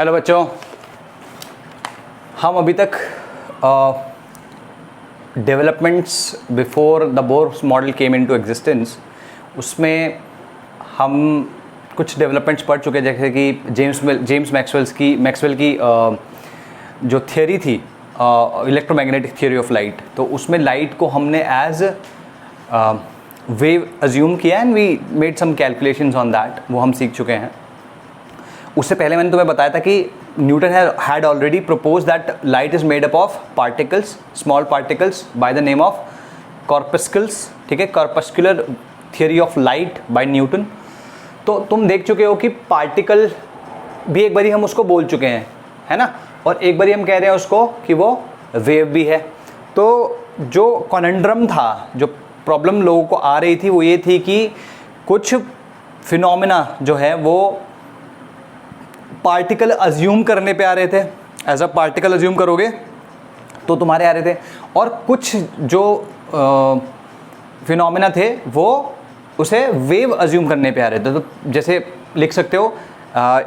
Hello बच्चों, हम अभी तक developments before the Bohr model came into existence उसमें हम कुछ डेवलपमेंट्स पढ़ चुके हैं, जैसे कि जेम्स मैक्सवेल की जो थियोरी थी इलेक्ट्रोमैग्नेटिक थियोरी ऑफ लाइट, तो उसमें लाइट को हमने एज वेव अज्यूम किया and we made some calculations on that, वो हम सीख चुके हैं। उससे पहले मैंने तुम्हें बताया था कि Newton had already propose that light is made up of particles, small particles by the name of corpuscles. ठीक है, corpuscular theory of light by Newton. तो तुम देख चुके हो कि पार्टिकल भी एक बारी हम उसको बोल चुके हैं, है ना, और एक बारी हम कह रहे हैं उसको कि वो वेव भी है। तो जो कॉनंड्रम था, जो प्रॉब्लम लोगों को आ रही थी, वो ये थी कि कुछ फिनोमेना जो है वो पार्टिकल अज्यूम करने पे आ रहे थे, एज अ पार्टिकल अज्यूम करोगे तो तुम्हारे आ रहे थे, और कुछ जो फिनोमेना थे वो उसे वेव अज्यूम करने पे आ रहे थे। तो जैसे लिख सकते हो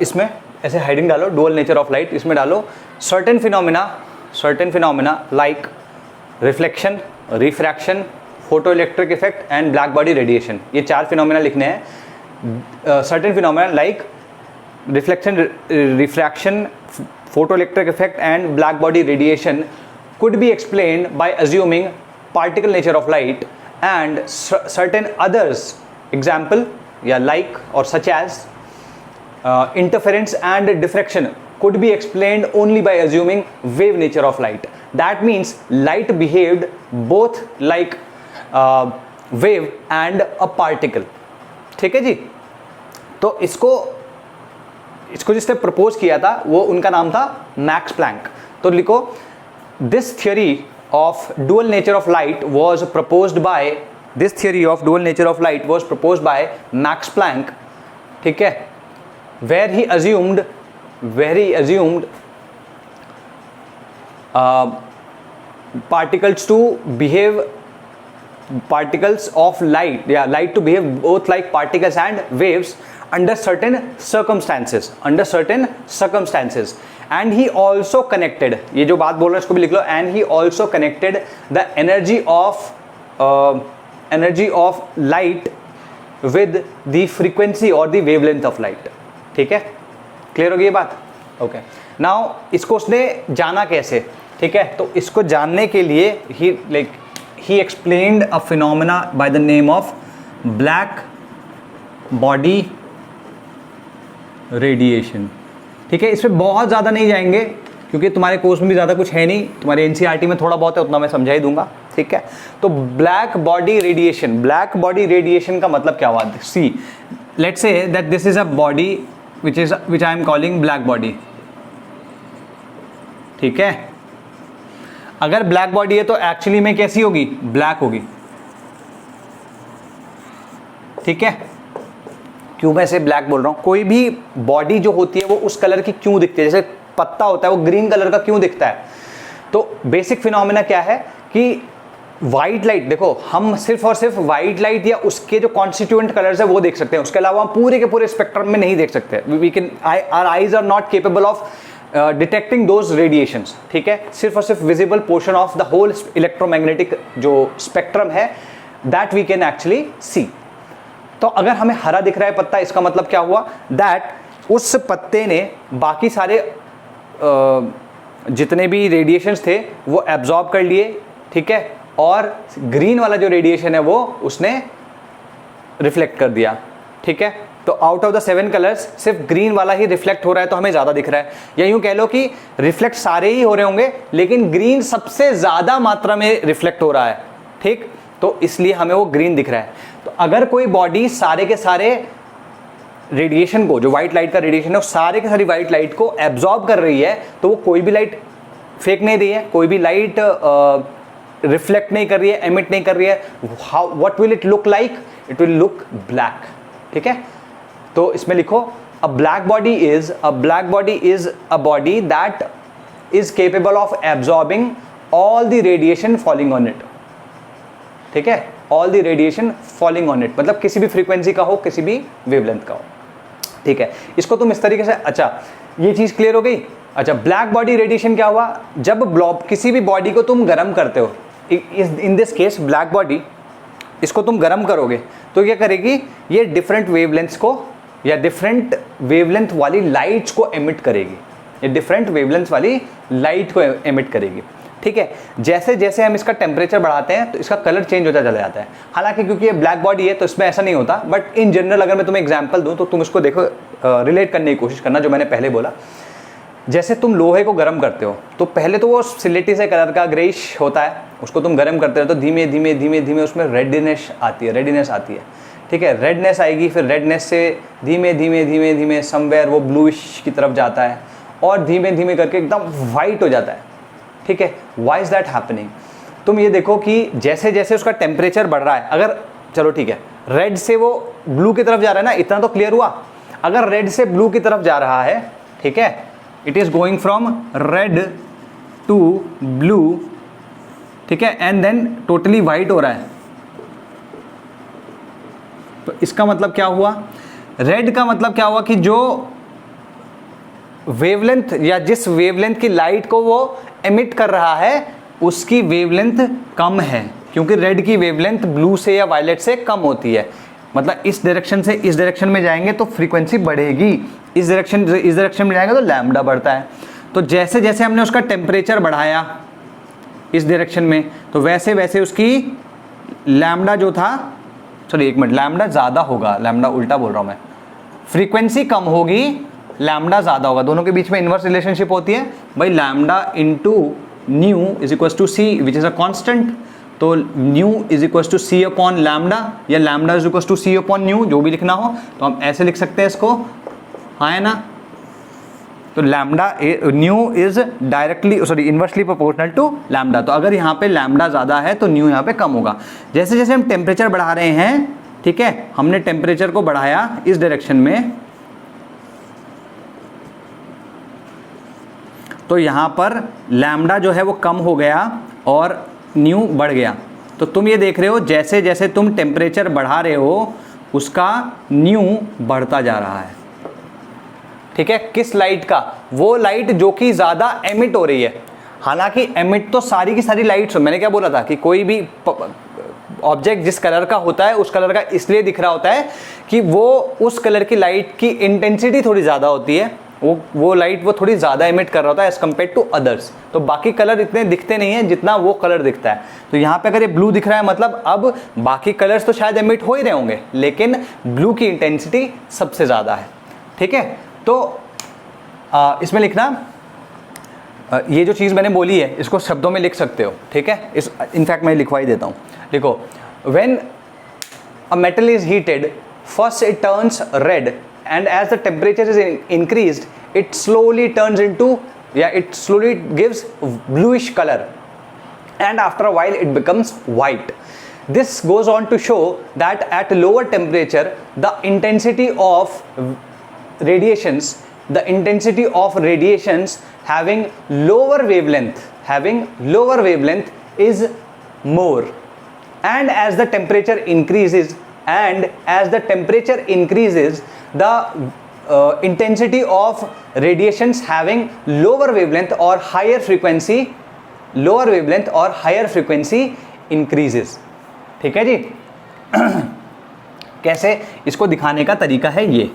इसमें ऐसे हेडिंग डालो, डुअल नेचर ऑफ लाइट, इसमें डालो certain phenomena like reflection, refraction, photo electric effect and black body radiation. ये 4 फिनोमेना लिखने हैं। Certain phenomena like reflection, refraction, photoelectric effect and black body radiation could be explained by assuming particle nature of light, and certain others, example like or such as interference and diffraction could be explained only by assuming wave nature of light. That means light behaved both like wave and a particle. ठीक है जी। तो इसको जिसने propose किया था वो उनका नाम था मैक्स प्लैंक। तो लिखो, this theory of dual nature of light was proposed by Max Planck. ठीक है, where he assumed particles of light to behave both like particles and waves under certain circumstances, and he also connected, ये जो बात बोल रहे हैं इसको भी लिख लो, and he also connected the energy of light with the frequency or the wavelength of light. ठीक है, क्लियर होगी ये बात? ओके, नाउ इसको उसने जाना कैसे? ठीक है, तो इसको जानने के लिए he explained a phenomena by the name of black body radiation. ठीक है, इसमें बहुत ज़्यादा नहीं जाएंगे क्योंकि तुम्हारे कोर्स में भी ज़्यादा कुछ है नहीं, तुम्हारे एनसीईआरटी में थोड़ा बहुत है, उतना मैं समझा ही दूंगा। ठीक है, तो ब्लैक बॉडी रेडिएशन का मतलब क्या हुआ? See, let's say that this is a body which I am calling black body. ठीक है, अगर ब्लैक बॉडी है तो एक्चुअली में कैसी होगी? ब्लैक होगी। ठीक है, क्यों मैं इसे ब्लैक बोल रहा हूं? कोई भी बॉडी जो होती है वो उस कलर की क्यों दिखती है? जैसे पत्ता होता है वो ग्रीन कलर का क्यों दिखता है? तो बेसिक फिनोमेना क्या है कि व्हाइट लाइट, देखो हम सिर्फ और सिर्फ व्हाइट लाइट या उसके जो कॉन्स्टिट्यूएंट कलर्स है वो देख सकते हैं, उसके अलावा हम पूरे के पूरे स्पेक्ट्रम में नहीं देख सकते। Our eyes are not capable of detecting those radiations. ठीक है, सिर्फ और सिर्फ visible portion of the whole electromagnetic जो स्पेक्ट्रम है that we can actually see. तो अगर हमें हरा दिख रहा है पत्ता, इसका मतलब क्या हुआ? दैट उस पत्ते ने बाकी सारे जितने भी रेडिएशंस थे वो एब्जॉर्ब कर लिए। ठीक है, और ग्रीन वाला जो रेडिएशन है वो उसने रिफ्लेक्ट कर दिया। ठीक है, तो आउट ऑफ द 7 कलर्स सिर्फ ग्रीन वाला ही रिफ्लेक्ट हो रहा है, तो हमें ज़्यादा दिख रहा है। या यूँ कह लो कि रिफ्लेक्ट सारे ही हो रहे होंगे लेकिन ग्रीन सबसे ज़्यादा मात्रा में रिफ्लेक्ट हो रहा है। ठीक, तो इसलिए हमें वो ग्रीन दिख रहा है। तो अगर कोई बॉडी सारे के सारे रेडिएशन को, जो व्हाइट लाइट का रेडिएशन है, वो सारे के सारी व्हाइट लाइट को एब्जॉर्ब कर रही है, तो वो कोई भी लाइट फेंक नहीं रही है, कोई भी लाइट रिफ्लेक्ट नहीं कर रही है, एमिट नहीं कर रही है। What will it look like? It will look black. ठीक है, तो इसमें लिखो, a black body is a body that is capable of absorbing all the radiation falling on it. ठीक है, all the radiation falling on it मतलब किसी भी फ्रीक्वेंसी का हो, किसी भी वेवलेंथ का हो। ठीक है, इसको तुम इस तरीके से, अच्छा ये चीज़ क्लियर हो गई। अच्छा, ब्लैक बॉडी रेडिएशन क्या हुआ, जब ब्लॉब किसी भी बॉडी को तुम गर्म करते हो, in this case black body, इसको तुम गर्म करोगे तो क्या करेगी, ये डिफरेंट वेवलेंथ्स को या डिफरेंट वेवलेंथ वाली लाइट्स को एमिट करेगी, ये डिफरेंट वेवलेंथ वाली लाइट को एमिट करेगी। ठीक है, जैसे जैसे हम इसका टेम्परेचर बढ़ाते हैं तो इसका कलर चेंज होता चला जाता है। हालांकि क्योंकि ये ब्लैक बॉडी है तो इसमें ऐसा नहीं होता, बट इन जनरल अगर मैं तुम्हें एग्जांपल दूं तो तुम इसको देखो, रिलेट करने की कोशिश करना जो मैंने पहले बोला। जैसे तुम लोहे को गर्म करते हो तो पहले तो वो सिलेटी से कलर का ग्रेइश होता है, उसको तुम गर्म करते हो तो धीमे धीमे धीमे धीमे उसमें रेडनेस आती है। ठीक है, रेडनेस आएगी, फिर रेडनेस से धीमे धीमे धीमे धीमे समवेयर वो ब्लूइश की तरफ जाता है और धीमे धीमे करके एकदम वाइट हो जाता है। ठीक है, व्हाई इज दैट हैपनिंग? तुम ये देखो कि जैसे जैसे उसका टेम्परेचर बढ़ रहा है, अगर चलो ठीक है रेड से वो ब्लू की तरफ जा रहा है ना, इतना तो क्लियर हुआ। अगर रेड से ब्लू की तरफ जा रहा है, ठीक है, it is going from red to blue, ठीक है, एंड देन टोटली वाइट हो रहा है, तो इसका मतलब क्या हुआ, रेड का मतलब क्या हुआ कि जो वेवलेंथ या जिस वेवलेंथ की लाइट को वो एमिट कर रहा है उसकी वेवलेंथ कम है, क्योंकि रेड की वेवलेंथ ब्लू से या वायलेट से कम होती है। मतलब इस डायरेक्शन से इस डायरेक्शन में जाएंगे तो फ्रीक्वेंसी बढ़ेगी, इस डायरेक्शन में जाएंगे तो लैम्डा बढ़ता है। तो जैसे जैसे हमने उसका टेम्परेचर बढ़ाया इस डायरेक्शन में तो वैसे वैसे उसकी लैम्डा जो था, सॉरी एक मिनट, लैम्डा ज़्यादा होगा, लैम्डा उल्टा बोल रहा हूँ मैं, फ्रीक्वेंसी कम होगी, लैम्डा ज़्यादा होगा। दोनों के बीच में इन्वर्स रिलेशनशिप होती है भाई, lambda into nu is equals to c which is a constant. तो nu is equals to c upon lambda या lambda is equals to c upon nu, जो भी लिखना हो तो हम ऐसे लिख सकते हैं इसको, हाँ है ना। तो lambda nu is directly sorry inversely proportional to lambda. तो अगर यहाँ पे लैम्डा ज़्यादा है तो न्यू यहाँ पे कम होगा। जैसे जैसे हम टेम्परेचर बढ़ा रहे हैं, ठीक है, हमने टेम्परेचर को बढ़ाया इस डायरेक्शन में, तो यहाँ पर लैम्डा जो है वो कम हो गया और न्यू बढ़ गया। तो तुम ये देख रहे हो जैसे जैसे तुम टेम्परेचर बढ़ा रहे हो उसका न्यू बढ़ता जा रहा है। ठीक है, किस लाइट का? वो लाइट जो कि ज़्यादा एमिट हो रही है। हालांकि एमिट तो सारी की सारी लाइट्स, मैंने क्या बोला था कि कोई भी ऑब्जेक्ट जिस कलर का होता है उस कलर का इसलिए दिख रहा होता है कि वो उस कलर की लाइट की इंटेंसिटी थोड़ी ज़्यादा होती है, वो लाइट वो थोड़ी ज़्यादा एमिट कर रहा होता है एज कम्पेयर टू अदर्स। तो बाकी कलर इतने दिखते नहीं हैं जितना वो कलर दिखता है। तो यहाँ पे अगर ये ब्लू दिख रहा है मतलब अब बाकी कलर्स तो शायद एमिट हो ही रहे होंगे, लेकिन ब्लू की इंटेंसिटी सबसे ज़्यादा है। ठीक है, तो इसमें लिखना, ये जो चीज़ मैंने बोली है इसको शब्दों में लिख सकते हो। ठीक है, इस इनफैक्ट मैं लिखवा ही देता हूँ। देखो, when a metal is heated first it turns red and as the temperature is increased it slowly turns into it slowly gives bluish color and after a while it becomes white. This goes on to show that at lower temperature the intensity of radiations having lower wavelength is more, and as the temperature increases the intensity of radiations having lower wavelength or higher frequency increases. ठीक है जी। कैसे? इसको दिखाने का तरीका है ये।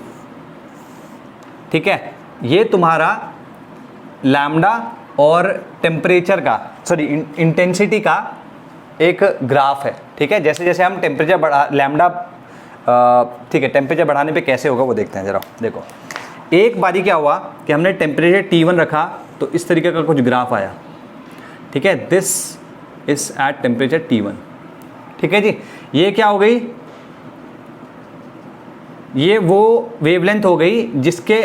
ठीक है, ये तुम्हारा लैम्डा और टेम्परेचर का इंटेंसिटी का एक ग्राफ है। ठीक है, जैसे जैसे हम टेम्परेचर बढ़ा लैम्डा, ठीक है, टेम्परेचर बढ़ाने पे कैसे होगा वो देखते हैं जरा। देखो, एक बारी क्या हुआ कि हमने टेम्परेचर T1 रखा तो इस तरीके का कुछ ग्राफ आया। ठीक है, this is at temperature T1। ठीक है जी, ये क्या हो गई, ये वो वेवलेंथ हो गई जिसके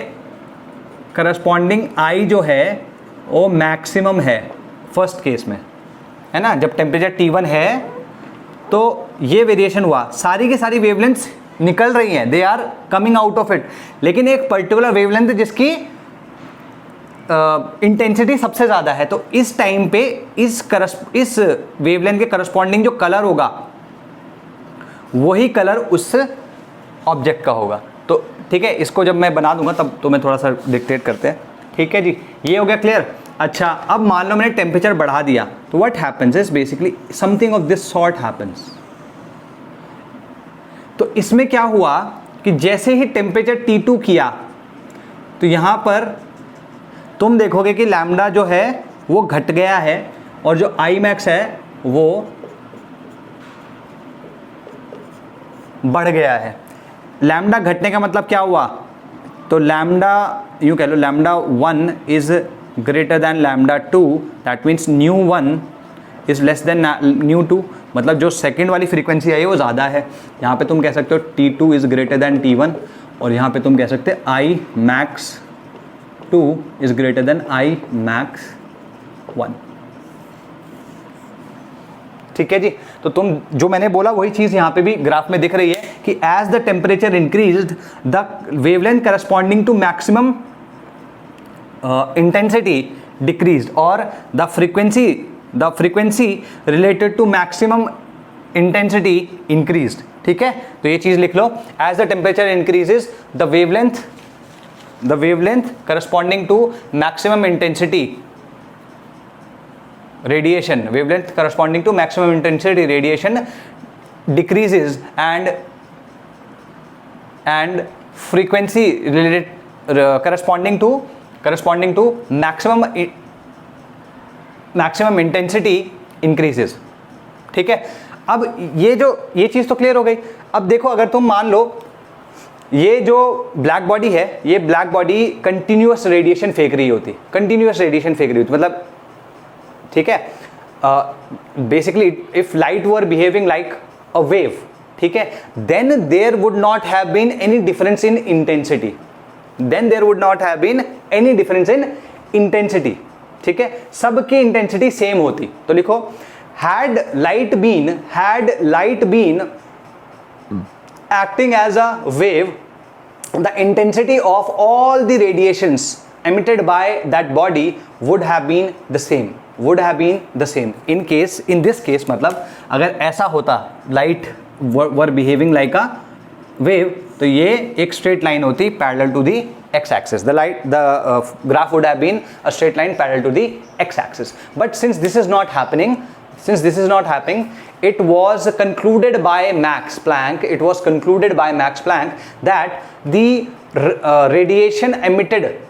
करस्पॉन्डिंग I जो है वो मैक्सिमम है फर्स्ट केस में, है ना। जब टेम्परेचर T1 है तो ये वेरिएशन हुआ, सारी की सारी वेवलेंथ्स निकल रही हैं, they are coming out of it, लेकिन एक पर्टिकुलर वेवलेंथ जिसकी इंटेंसिटी सबसे ज़्यादा है, तो इस टाइम पे इस वेवलेंथ के करस्पॉन्डिंग जो कलर होगा वही कलर उस ऑब्जेक्ट का होगा। तो ठीक है, इसको जब मैं बना दूंगा तब तो मैं थोड़ा सा डिक्टेट करते हैं, ठीक है जी, ये हो गया क्लियर। अच्छा, अब मान लो मैंने टेम्परेचर बढ़ा दिया, तो what happens is basically something of this sort happens. तो इसमें क्या हुआ कि जैसे ही टेम्परेचर T2 किया तो यहां पर तुम देखोगे कि लैम्डा जो है वो घट गया है और जो आई मैक्स है वो बढ़ गया है। लैम्डा घटने का मतलब क्या हुआ, तो लैम्डा यूं कह लो lambda 1 is greater than lambda 2, that means nu 1 is less than nu 2, मतलब जो सेकंड वाली फ्रीक्वेंसी आई है वो ज़्यादा है। यहाँ पे तुम कह सकते हो T2 is greater then T1 और यहाँ पे तुम कह सकते हो I max 2 is greater than I max 1। ठीक है जी, तो तुम जो मैंने बोला वही चीज यहां पे भी ग्राफ में दिख रही है कि as the temperature increased the wavelength corresponding to maximum intensity decreased और the frequency related to maximum intensity increased. ठीक है, तो ये चीज लिख लो, as the temperature increases the wavelength corresponding to maximum intensity radiation, wavelength corresponding to maximum intensity radiation decreases and frequency related corresponding to maximum intensity increases। ठीक है, अब ये चीज तो क्लियर हो गई। अब देखो, अगर तुम मान लो ये जो ब्लैक बॉडी है, ये ब्लैक बॉडी कंटिन्यूअस रेडिएशन फेंक रही होती, मतलब ठीक है, basically if light were behaving like a wave, ठीक है, then there would not have been any difference in intensity, ठीक है, सबकी इंटेंसिटी सेम होती। तो लिखो, had light been acting as a wave, the intensity of all the radiations emitted by that body would have been the same in this case, मतलब अगर ऐसा होता light were behaving like a wave, तो ये एक straight line होती parallel to the x axis, the graph would have been a straight line parallel to the x axis. But since this is not happening, it was concluded by Max Planck that the radiation emitted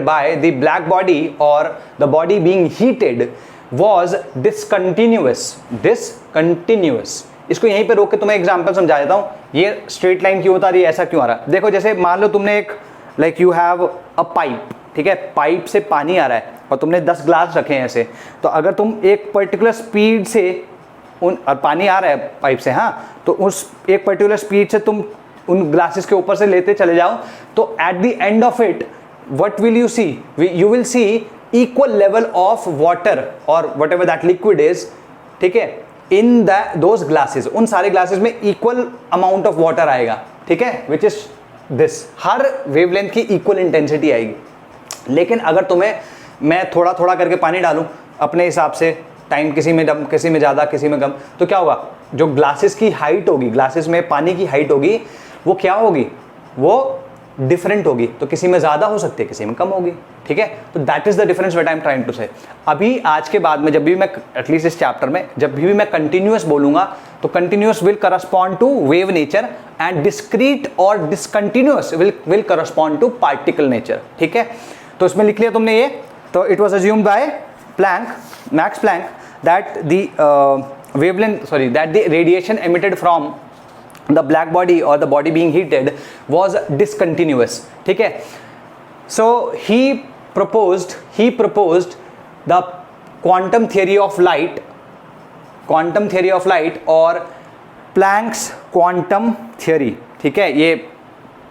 by the black body or the body being heated was discontinuous। इसको यहीं पे रोक के तुम्हें example समझा देता हूँ। ये स्ट्रेट लाइन क्यों होता रही है, ऐसा क्यों आ रहा है। देखो, जैसे मान लो तुमने एक यू हैव अ पाइप, ठीक है, पाइप से पानी आ रहा है और तुमने 10 ग्लास रखे हैं ऐसे, तो अगर तुम एक पर्टिकुलर स्पीड से और पानी आ रहा है पाइप से, हाँ, तो उस एक पर्टिकुलर स्पीड से तुम उन ग्लासेस के ऊपर से लेते चले जाओ, तो at the end of it what will you see, you will see equal level of water और whatever that liquid is, ठीक है, इन दोज ग्लासेस, उन सारे ग्लासेस में इक्वल अमाउंट ऑफ वाटर आएगा, ठीक है, which is this, her wavelength की इक्वल इंटेंसिटी आएगी। लेकिन अगर तुम्हें मैं थोड़ा थोड़ा करके पानी डालूं अपने हिसाब से, टाइम किसी में ज़्यादा किसी में कम, तो क्या होगा, जो ग्लासेस की हाइट होगी, ग्लासेस में पानी की हाइट होगी, वो क्या होगी, वो डिफरेंट होगी। तो किसी में ज़्यादा हो सकती है, किसी में कम होगी, ठीक है। तो that is the difference what I am trying to say. अभी आज के बाद में जब भी मैं एटलीस्ट इस चैप्टर में जब भी मैं कंटिन्यूअस बोलूंगा, तो continuous will correspond to wave nature and discrete और discontinuous will correspond to particle nature, ठीक है। तो इसमें लिख लिया तुमने ये, तो it was assumed by Max Planck that the radiation emitted from the black body or the body being heated was discontinuous, ठीक है। So he proposed the quantum theory of light or Planck's quantum theory, ठीक है। ये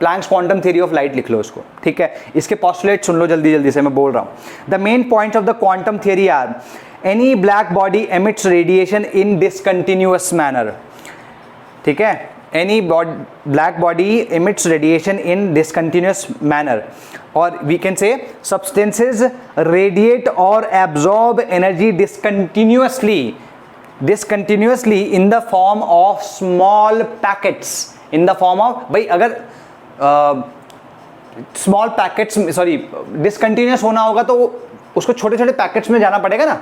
Planck's quantum theory of light लिख लो उसको, ठीक है। इसके postulate सुन लो जल्दी से, मैं बोल रहा हूँ। The main points of the quantum theory are: any black body emits radiation in discontinuous manner, ठीक है, any black body emits radiation in discontinuous manner, or we can say substances radiate or absorb energy discontinuously discontinuously in the form of small packets, in the form of, भाई अगर small packets, sorry discontinuous होना होगा तो उसको छोटे छोटे packets में जाना पड़ेगा ना,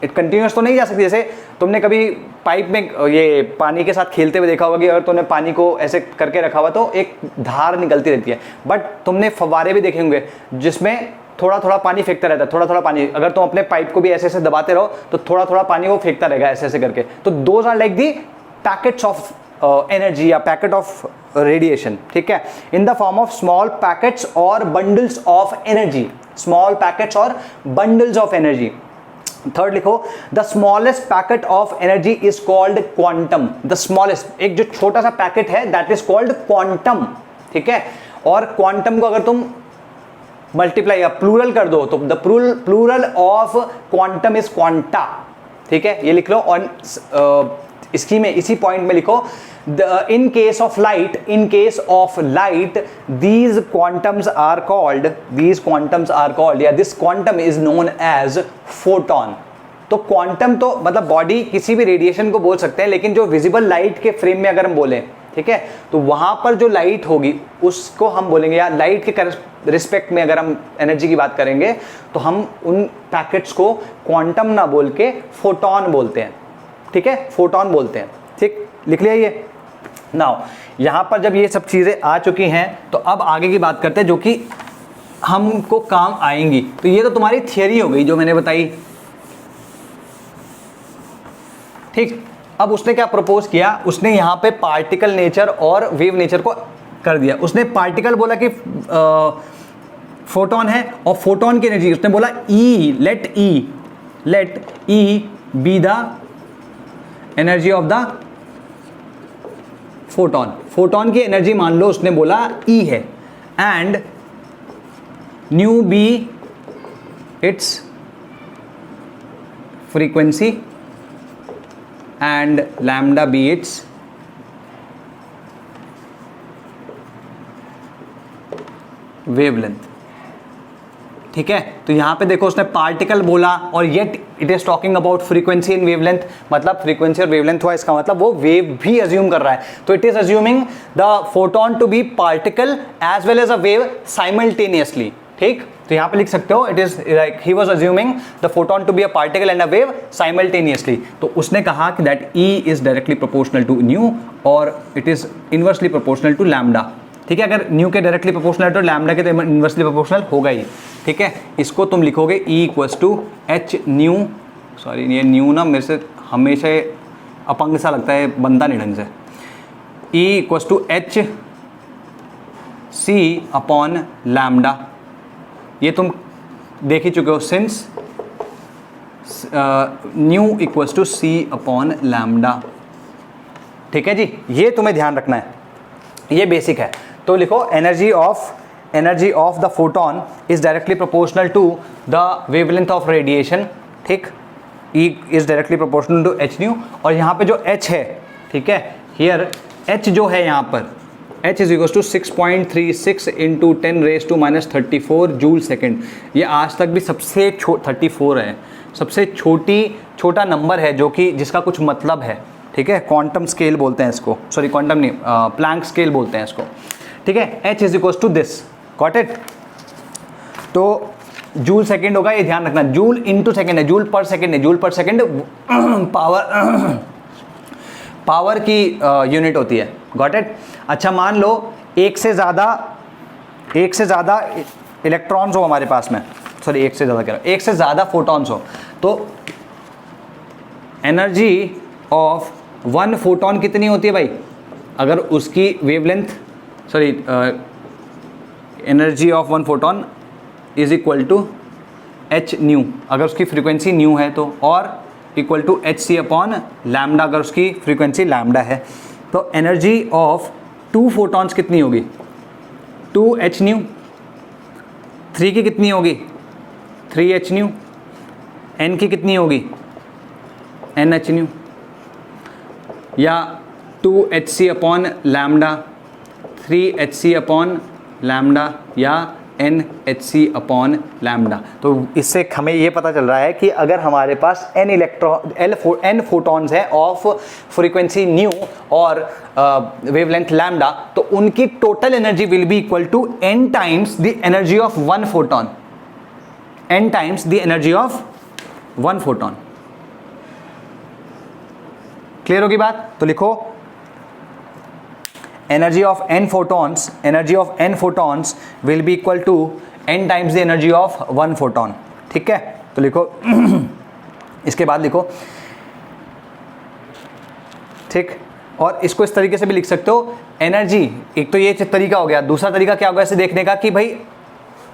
इट कंटिन्यूअस तो नहीं जा सकती। जैसे तुमने कभी पाइप में ये पानी के साथ खेलते हुए देखा होगा कि अगर तुमने पानी को ऐसे करके रखा हुआ तो एक धार निकलती रहती है, बट तुमने फव्वारे भी देखे होंगे जिसमें थोड़ा थोड़ा पानी फेंकता रहता है, थोड़ा थोड़ा पानी, अगर तुम अपने पाइप को भी ऐसे ऐसे दबाते रहो तो थोड़ा थोड़ा पानी वो फेंकता रहेगा ऐसे ऐसे करके। तो those are like the packets of energy या पैकेट ऑफ रेडिएशन, ठीक है, in the form of small packets और bundles of energy, small packets और बंडल्स ऑफ एनर्जी। थर्ड लिखो, the smallest packet of energy is called quantum. The smallest, एक जो छोटा सा पैकेट है दैट इज कॉल्ड क्वांटम, ठीक है। और क्वांटम को अगर तुम मल्टीप्लाई या प्लूरल कर दो तो the plural of quantum is quanta, ठीक है, ये लिख लो। और इसकी में इसी पॉइंट में लिखो, in case of light these quantums are called या this quantum is known as photon। तो क्वांटम तो मतलब बॉडी किसी भी रेडिएशन को बोल सकते हैं, लेकिन जो विजिबल लाइट के फ्रेम में अगर हम बोलें, ठीक है, तो वहां पर जो लाइट होगी उसको हम बोलेंगे, या लाइट के रिस्पेक्ट में अगर हम एनर्जी की बात करेंगे तो हम उन पैकेट्स को क्वांटम ना बोल के फोटोन बोलते हैं, ठीक है, फोटोन बोलते हैं, ठीक, लिख लिया ये। नाउ यहां पर जब ये सब चीजें आ चुकी हैं तो अब आगे की बात करते हैं जो कि हमको काम आएंगी। तो ये तो तुम्हारी थियरी हो गई जो मैंने बताई, ठीक। अब उसने क्या प्रपोज किया, उसने यहां पे पार्टिकल नेचर और वेव नेचर को कर दिया। उसने पार्टिकल बोला कि फोटोन है, और फोटोन की एनर्जी उसने बोला E, let E be the energy of the photon. Photon की एनर्जी मान लो उसने बोला E है, and nu be its frequency and lambda be its wavelength, ठीक है। तो यहां पे देखो उसने पार्टिकल बोला और yet it is talking about frequency and wavelength, मतलब फ्रीक्वेंसी और वेवलेंथ हुआ, इसका मतलब वो वेव भी अज्यूम कर रहा है। तो it is assuming the photon to be particle as well as a wave simultaneously, ठीक। तो यहां पे लिख सकते हो it is like he was assuming the photon to be a particle and a wave simultaneously. तो उसने कहा कि that E is directly proportional to nu और it is inversely proportional to lambda, ठीक है। अगर न्यू के डायरेक्टली प्रोपोर्शनल है तो लैम्डा के तो इनवर्सली प्रोपोर्शनल होगा ही, ठीक है। इसको तुम लिखोगे E equals to h nu, sorry ये न्यू ना मेरे से हमेशा अपंग सा लगता है, बनता नहीं ढंग से। E equals to h c upon lambda, ये तुम देख ही चुके हो, since nu equals to c upon lambda, ठीक है जी। ये तुम्हें ध्यान रखना है, ये बेसिक है। तो लिखो energy of the photon is directly proportional to the wavelength of radiation, ठीक। E is directly proportional to h nu, और यहाँ पे जो H है, ठीक है, हियर H जो है यहाँ पर H is equals to 6.36 into 10⁻⁻34 joule second. ये आज तक भी सबसे 34 है, सबसे छोटा नंबर है जो कि जिसका कुछ मतलब है, ठीक है। क्वांटम स्केल बोलते हैं इसको, सॉरी क्वांटम नहीं, प्लैंक स्केल बोलते हैं इसको, ठीक है। H is equals to this, got it. तो जूल सेकेंड होगा, ये ध्यान रखना, जूल इनटू सेकेंड है, जूल पर सेकेंड है, जूल पर सेकेंड पावर की यूनिट होती है, गॉट इट। अच्छा मान लो एक से ज़्यादा इलेक्ट्रॉन्स हो हमारे पास में, सॉरी एक से ज़्यादा कह रहा हूँ, एक से ज़्यादा फोटॉन्स हो, तो एनर्जी ऑफ वन फोटोन कितनी होती है भाई, अगर उसकी wavelength, sorry energy of one photon is equal to h nu, अगर उसकी फ्रीक्वेंसी न्यू है तो, और equal to h c upon lambda अगर उसकी फ्रीक्वेंसी लैम्डा है। तो एनर्जी ऑफ 2 फोटॉन्स कितनी होगी, 2 एच न्यू, 3 की कितनी होगी, 3 एच न्यू, n की कितनी होगी, n एच न्यू, या 2 h c upon lambda, 3 h c upon lambda, या n h c upon lambda. तो इससे हमें ये पता चल रहा है कि अगर हमारे पास एन फोटॉन्स है ऑफ फ्रीक्वेंसी न्यू और वेवलेंथ लैम्डा, तो उनकी total energy will be equal to n times the energy of one photon, n times the energy of one photon. Clear होगी बात? तो लिखो energy of n photons will be equal to n times the energy of one photon। ठीक है, तो लिखो इसके बाद लिखो, ठीक। और इसको इस तरीके से भी लिख सकते हो, एनर्जी, एक तो ये तरीका हो गया, दूसरा तरीका क्या होगा इसे देखने का कि भाई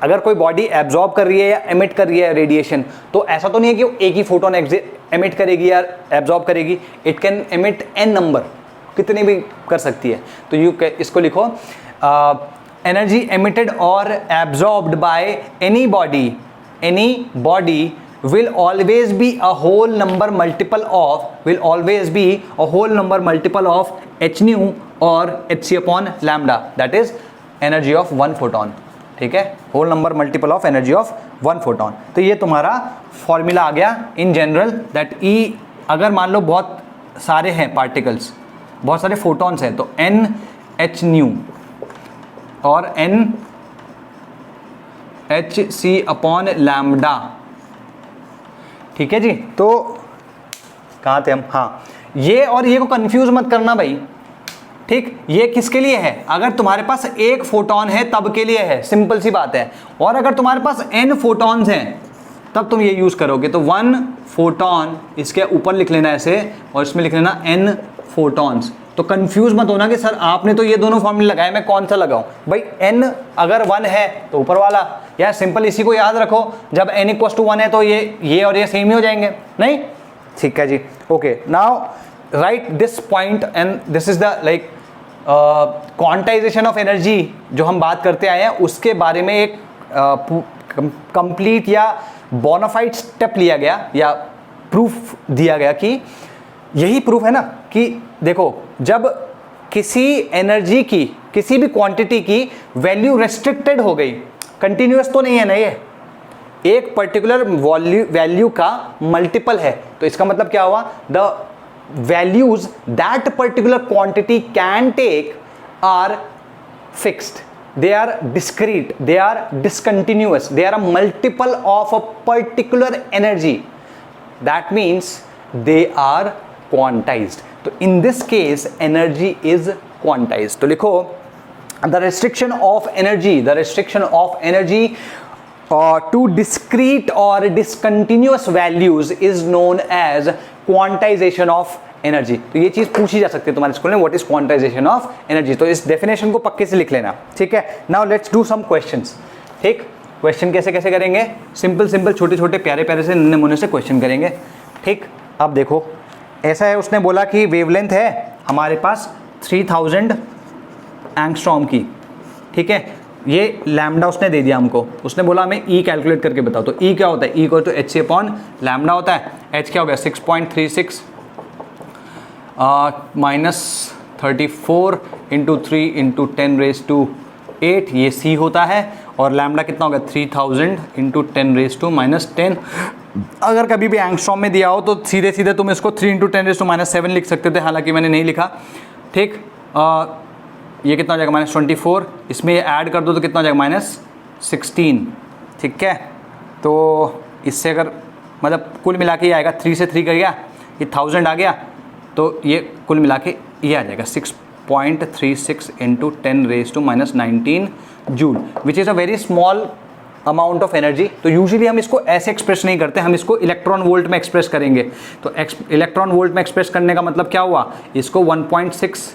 अगर कोई बॉडी एब्जॉर्ब कर रही है या एमिट कर रही है रेडिएशन, तो ऐसा तो नहीं है कि वो एक ही फोटोन एमिट करेगी या एब्जॉर्ब करेगी, it can emit n number, कितने भी कर सकती है। तो इसको लिखो एनर्जी एमिटेड और absorbed by any body will always be a whole number multiple of h nu or hc upon lambda, that is energy of one photon। ठीक है, whole number multiple of energy of one photon. तो ये तुम्हारा formula आ गया in general that ई, अगर मान लो बहुत सारे हैं पार्टिकल्स, बहुत सारे फोटॉन्स हैं, तो एन एच न्यू और n h c upon lambda. ठीक है जी, तो कहाँ थे हम? हाँ, ये और ये को कंफ्यूज मत करना भाई, ठीक। ये किसके लिए है? अगर तुम्हारे पास एक फोटॉन है तब के लिए है, सिंपल सी बात है। और अगर तुम्हारे पास n फोटॉन्स हैं तब तुम ये यूज करोगे, तो वन फोटॉन इसके ऊपर लिख लेना ऐसे, और इसमें लिख लेना n फोटॉन्स। तो कंफ्यूज मत होना कि सर आपने तो ये दोनों फॉर्मूले लगाए, मैं कौन सा लगाऊं? भाई n अगर 1 है तो ऊपर वाला, या सिंपल इसी को याद रखो, जब n = 1 है तो ये और ये सेम ही हो जाएंगे, नहीं? ठीक है जी, okay. Now write this point, and this is the like quantisation of energy जो हम बात करते आए हैं, उसके बारे में एक कंप्लीट या बोनाफाइड स्टेप लिया गया या प्रूफ दिया गया कि यही प्रूफ है ना कि देखो, जब किसी एनर्जी की, किसी भी क्वांटिटी की वैल्यू रेस्ट्रिक्टेड हो गई, कंटिन्यूअस तो नहीं है ना, ये एक पर्टिकुलर वैल्यू का मल्टीपल है, तो इसका मतलब क्या हुआ? The values that particular quantity can take are fixed, they are discrete, they are discontinuous, they are a multiple of a particular energy, that means they are quantized। तो in this case energy is quantized। तो लिखो the restriction of energy to discrete or discontinuous values is known as quantization of energy. तो ये चीज पूछी जा सकती है तुम्हारे स्कूल में, what is quantization of energy. तो इस डेफिनेशन को पक्के से लिख लेना, ठीक है। Now let's do some questions, ठीक। क्वेश्चन कैसे कैसे करेंगे? सिंपल छोटे छोटे प्यारे प्यारे से नन्हे मुन्ने से क्वेश्चन करेंगे, ठीक। अब देखो, ऐसा है, उसने बोला कि वेवलेंथ है हमारे पास 3000 एंगस्ट्रॉम की, ठीक है। ये लैम्डा उसने दे दिया हमको, उसने बोला हमें ई कैलकुलेट करके बताओ। तो ई क्या होता है? E equal to h c upon lambda होता है। एच क्या हो गया? 6.36 माइनस 34 इंटू 3 इंटू 10⁻⁸ ये सी होता है। और लैम्डा कितना हो गया? 3000 इंटू 10⁻⁻10। अगर कभी भी एंगस्ट्रॉम में दिया हो तो सीधे सीधे तुम इसको 3 इंटू 10⁻7 लिख सकते थे, हालांकि मैंने नहीं लिखा, ठीक। ये कितना हो जाएगा? -24। इसमें ये ऐड कर दो तो कितना हो जाएगा? -16, ठीक है। तो इससे अगर मतलब कुल मिला के ये आएगा, 3 से 3 कर गया, ये 1000 आ गया, तो ये कुल मिला के ये आ जाएगा 6.36 into 10⁻⁻19 joule, which is a very small amount of energy. तो यूजुअली हम इसको ऐसे एक्सप्रेस नहीं करते, हम इसको इलेक्ट्रॉन वोल्ट में एक्सप्रेस करेंगे। तो इलेक्ट्रॉन वोल्ट में एक्सप्रेस करने का मतलब क्या हुआ? इसको 1.6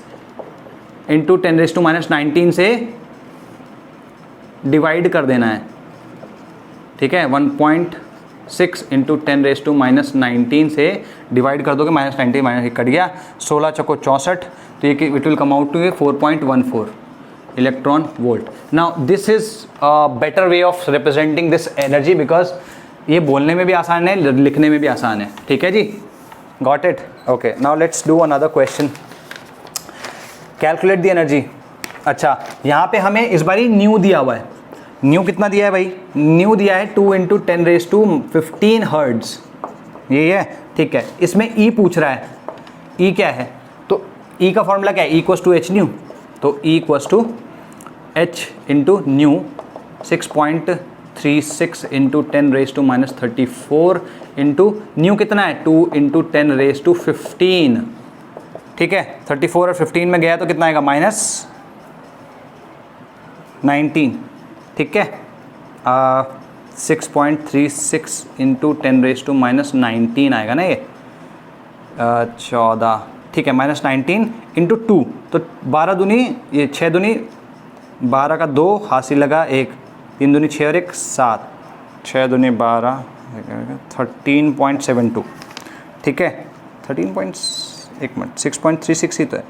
इंटू 10⁻⁻19 से डिवाइड कर देना है, ठीक है। 1.6 इंटू 10⁻⁻19 से डिवाइड कर दोगे, -19 -1 कट गया, 16 चौको 64, तो ये it will come out to 4.14 electron volt. Now this is better way of representing this energy, because ये बोलने में भी आसान है, लिखने में भी आसान है, ठीक है जी। Got it? Okay, now let's do another question. Calculate the energy. अच्छा, यहाँ पे हमें इस बारी न्यू दिया हुआ है, न्यू कितना दिया है भाई, न्यू दिया है 2 × 10⁻15 हर्ट्ज, यही है, ठीक है। इसमें ई पूछ रहा है, ई क्या है, तो ई का फॉर्मूला क्या है, ई = एच न्यू, तो ई = h × न्यू 6.36 × 10⁻34 इंटू न्यू कितना है 2 × 10⁻15, ठीक है। 34 और 15 में गया तो कितना आएगा -19, ठीक है। 6.36 × 10⁻19 आएगा ना ये, 14, ठीक है, -19 × 2, तो 12 दूनी, ये 6 दूनी 12 का 2, हासिल लगा 1, 3 दूनी 6 और 1 7, 6 दूनी 12, 13.72, ठीक है। 6.36 ही तो है,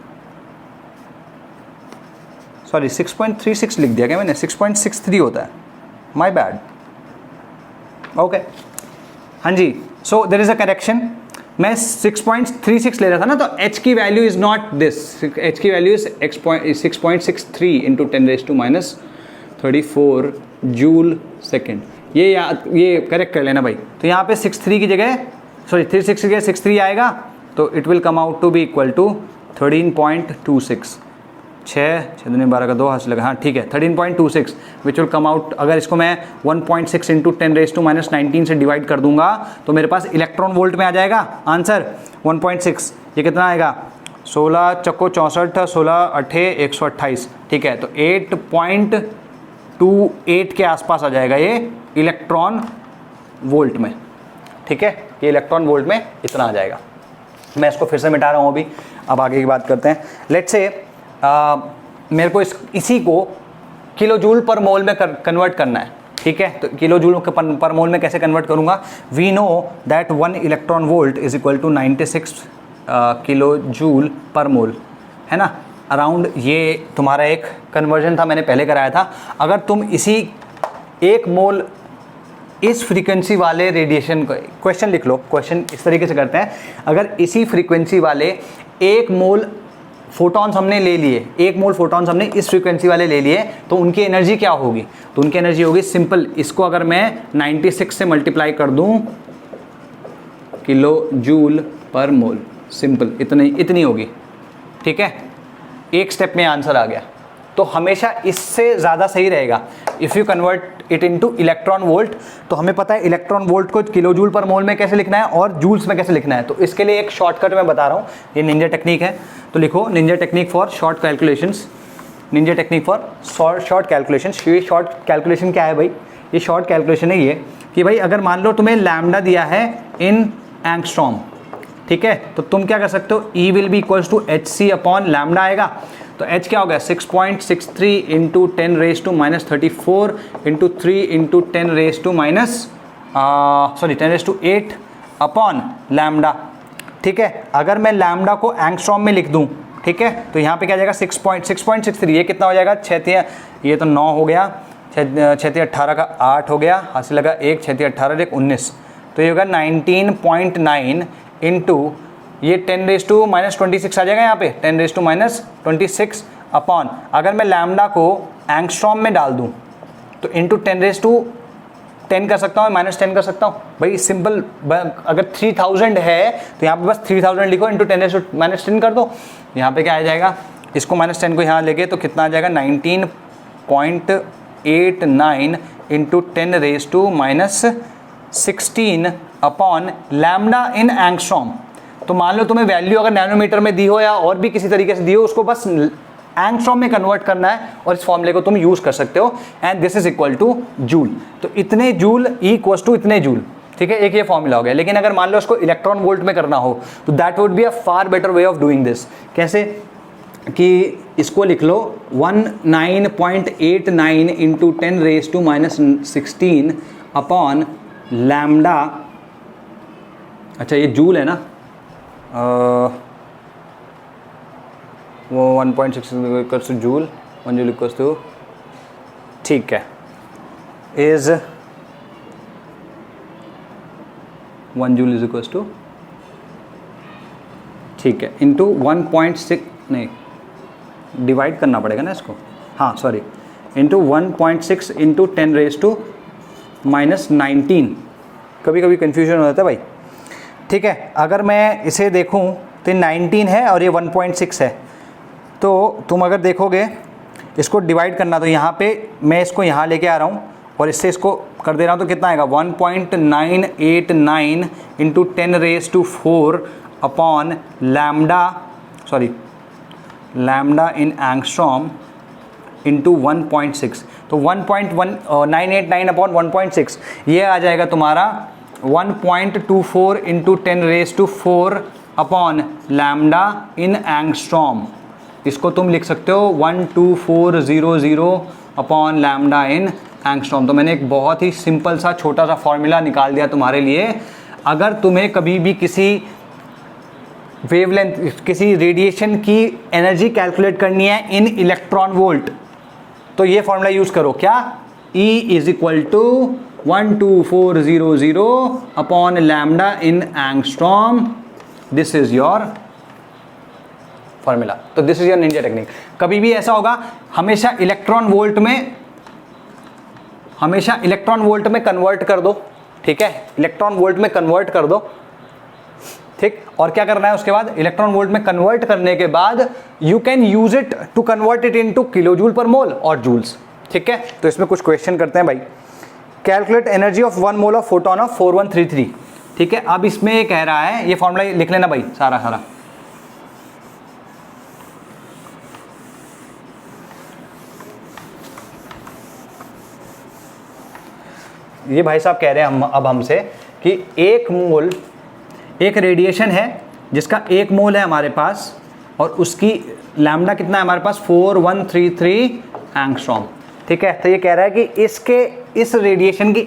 सॉरी 6.36 लिख दिया क्या मैंने, 6.63 होता है, माई बैड, ओके। हाँ जी, so there is a correction, मैं 6.36 ले रहा था ना, तो h की value is not this, h की वैल्यू इज 6.63 × 10⁻34 जूल सेकेंड, ये करेक्ट कर लेना भाई। तो यहाँ पे 63 की जगह, सॉरी 36 की जगह 63 आएगा, तो it will come out to be equal to 13.26, 6 दूनी 12 का 2 हासिल लगा, हाँ ठीक है, 13.26 विच विल कम आउट। अगर इसको मैं 1.6 × 10⁻19 से डिवाइड कर दूंगा तो मेरे पास इलेक्ट्रॉन वोल्ट में आ जाएगा आंसर 1.6, ये कितना आएगा 16 चक्को 64, 16 अठे 128, ठीक है। तो 8.28 के आसपास आ जाएगा ये इलेक्ट्रॉन वोल्ट में, ठीक है, ये इलेक्ट्रॉन वोल्ट में इतना आ जाएगा। मैं इसको फिर से मिटा रहा हूँ अभी, अब आगे की बात करते हैं। लेट्स से मेरे को इसी को किलो जूल पर मोल में कन्वर्ट करना है, ठीक है। तो किलो जूल पर मोल में कैसे कन्वर्ट करूँगा, we know that 1 electron volt is equal to 96 kilo joule per mole, है ना, अराउंड। ये तुम्हारा एक कन्वर्जन था, मैंने पहले कराया था। अगर तुम इसी 1 मोल इस फ्रीक्वेंसी वाले रेडिएशन को, क्वेश्चन लिख लो, क्वेश्चन इस तरीके से करते हैं, अगर इसी फ्रीक्वेंसी वाले 1 मोल फोटॉन्स हमने ले लिए, 1 मोल फोटॉन्स हमने इस फ्रीक्वेंसी वाले ले लिए, तो उनकी एनर्जी क्या होगी, तो उनकी एनर्जी होगी सिंपल, इसको अगर मैं 96 से मल्टीप्लाई कर दूं किलो जूल पर मोल, सिंपल इतनी होगी, ठीक है। एक स्टेप में आंसर आ गया। तो हमेशा इससे ज़्यादा सही रहेगा if you convert it into electron volt. तो हमें पता है इलेक्ट्रॉन वोल्ट को किलो जूल पर मोल में कैसे लिखना है और जूल्स में कैसे लिखना है। तो इसके लिए एक शॉर्टकट मैं बता रहा हूँ, ये निंजा टेक्निक है। तो लिखो Ninja technique for short calculations, Ninja technique for short calculations. ये शॉर्ट कैलकुलेशन क्या है भाई, ये शॉर्ट कैलकुलेशन है ये कि भाई अगर मान लो तुम्हें लैम्डा दिया है इन एंगस्ट्रॉम, ठीक है, तो तुम क्या कर सकते हो, E will be equals to HC upon lambda आएगा। तो H क्या हो गया 6.63 into 10⁻34 into 3 into 10⁻8 upon lambda, ठीक है। अगर मैं लैम्डा को एंगस्ट्रॉम में लिख दूं, ठीक है, तो यहाँ पे क्या जाएगा 6.63, ये कितना हो जाएगा 6 ये तो 9 हो गया, 6 18 का 8 हो गया, हासिल लगा 1, 6 18 1 19, तो ये होगा 19.9 इंटू ये 10⁻26 आ जाएगा यहाँ पे 10⁻26 अपॉन, अगर मैं लैम्डा को एंगस्ट्रॉम में डाल दूँ तो इंटू 10⁻10 कर सकता हूँ, -10 कर सकता हूँ भाई, सिंपल। अगर 3000 है तो यहाँ पे बस 3000 लिखो, इंटू 10⁻10 कर दो, यहाँ पे क्या आ जाएगा, इसको -10 को यहाँ लेके तो कितना आ जाएगा 19.89 into 10⁻16 upon lambda in angstrom. तो मान लो तुम्हें वैल्यू अगर नैनोमीटर में दी हो या और भी किसी तरीके से दी हो, उसको बस एंगस्ट्रॉम में कन्वर्ट करना है और इस फॉर्मूले को तुम यूज कर सकते हो, and this is equal two joule. तो इतने जूल इक्वल्स टू इतने जूल, ठीक है, एक ये फॉर्मूला हो गया। लेकिन अगर मान लो इसको इलेक्ट्रॉन वोल्ट में करना हो तो that would be a far better way of doing this. कैसे कि इसको लिख लो 19.89 इंटू 10⁻16 अपॉन लैम्डा, अच्छा ये जूल है ना, वो 1.6 equals to joule, 1 joule equals to, ठीक है, is 1 joule is equals to, ठीक है, इंटू 1.6, नहीं डिवाइड करना पड़ेगा ना इसको, हाँ सॉरी, इंटू 1.6 इंटू 10⁻⁻19। कभी कभी कन्फ्यूजन हो जाता है भाई। ठीक है, अगर मैं इसे देखूं तो 19 है और ये 1.6 है, तो तुम अगर देखोगे इसको डिवाइड करना, तो यहाँ पे मैं इसको यहाँ लेके आ रहा हूँ और इससे इसको कर दे रहा हूँ, तो कितना आएगा 1.989 into 10⁻⁴ upon lambda in angstrom into 1.6। तो 1.989 अपॉन 1.6 ये आ जाएगा तुम्हारा 1.24 into 10⁻⁴ upon lambda in angstrom. इसको तुम लिख सकते हो 12400 अपॉन लैम्डा इन एंगस्ट्रॉम। तो मैंने एक बहुत ही सिंपल सा छोटा सा फॉर्मूला निकाल दिया तुम्हारे लिए। अगर तुम्हें कभी भी किसी वेवलेंथ, किसी रेडिएशन की एनर्जी कैलकुलेट करनी है इन इलेक्ट्रॉन वोल्ट, तो ये फॉर्मूला यूज करो। क्या? E is equal to 12400 upon lambda in angstrom. This is your formula. तो this is your ninja technique. कभी भी ऐसा होगा, हमेशा इलेक्ट्रॉन वोल्ट में कन्वर्ट कर दो। ठीक है, इलेक्ट्रॉन वोल्ट में कन्वर्ट कर दो। ठीक, और क्या करना है उसके बाद? इलेक्ट्रॉन वोल्ट में कन्वर्ट करने के बाद you can use it to convert it into kilo joule per mole और जूल्स। ठीक है, तो इसमें कुछ क्वेश्चन करते हैं भाई। Calculate energy of 1 mole of photon of 4133। ठीक है, अब इसमें ये कह रहा है, ये फॉर्मूला लिख लेना भाई सारा। ये भाई साहब कह रहे हैं अब हमसे कि एक रेडिएशन है जिसका 1 मोल है हमारे पास, और उसकी लैम्डा कितना है हमारे पास? 4133 एंगस्ट्रॉम। ठीक है, तो ये कह रहा है कि इस रेडिएशन की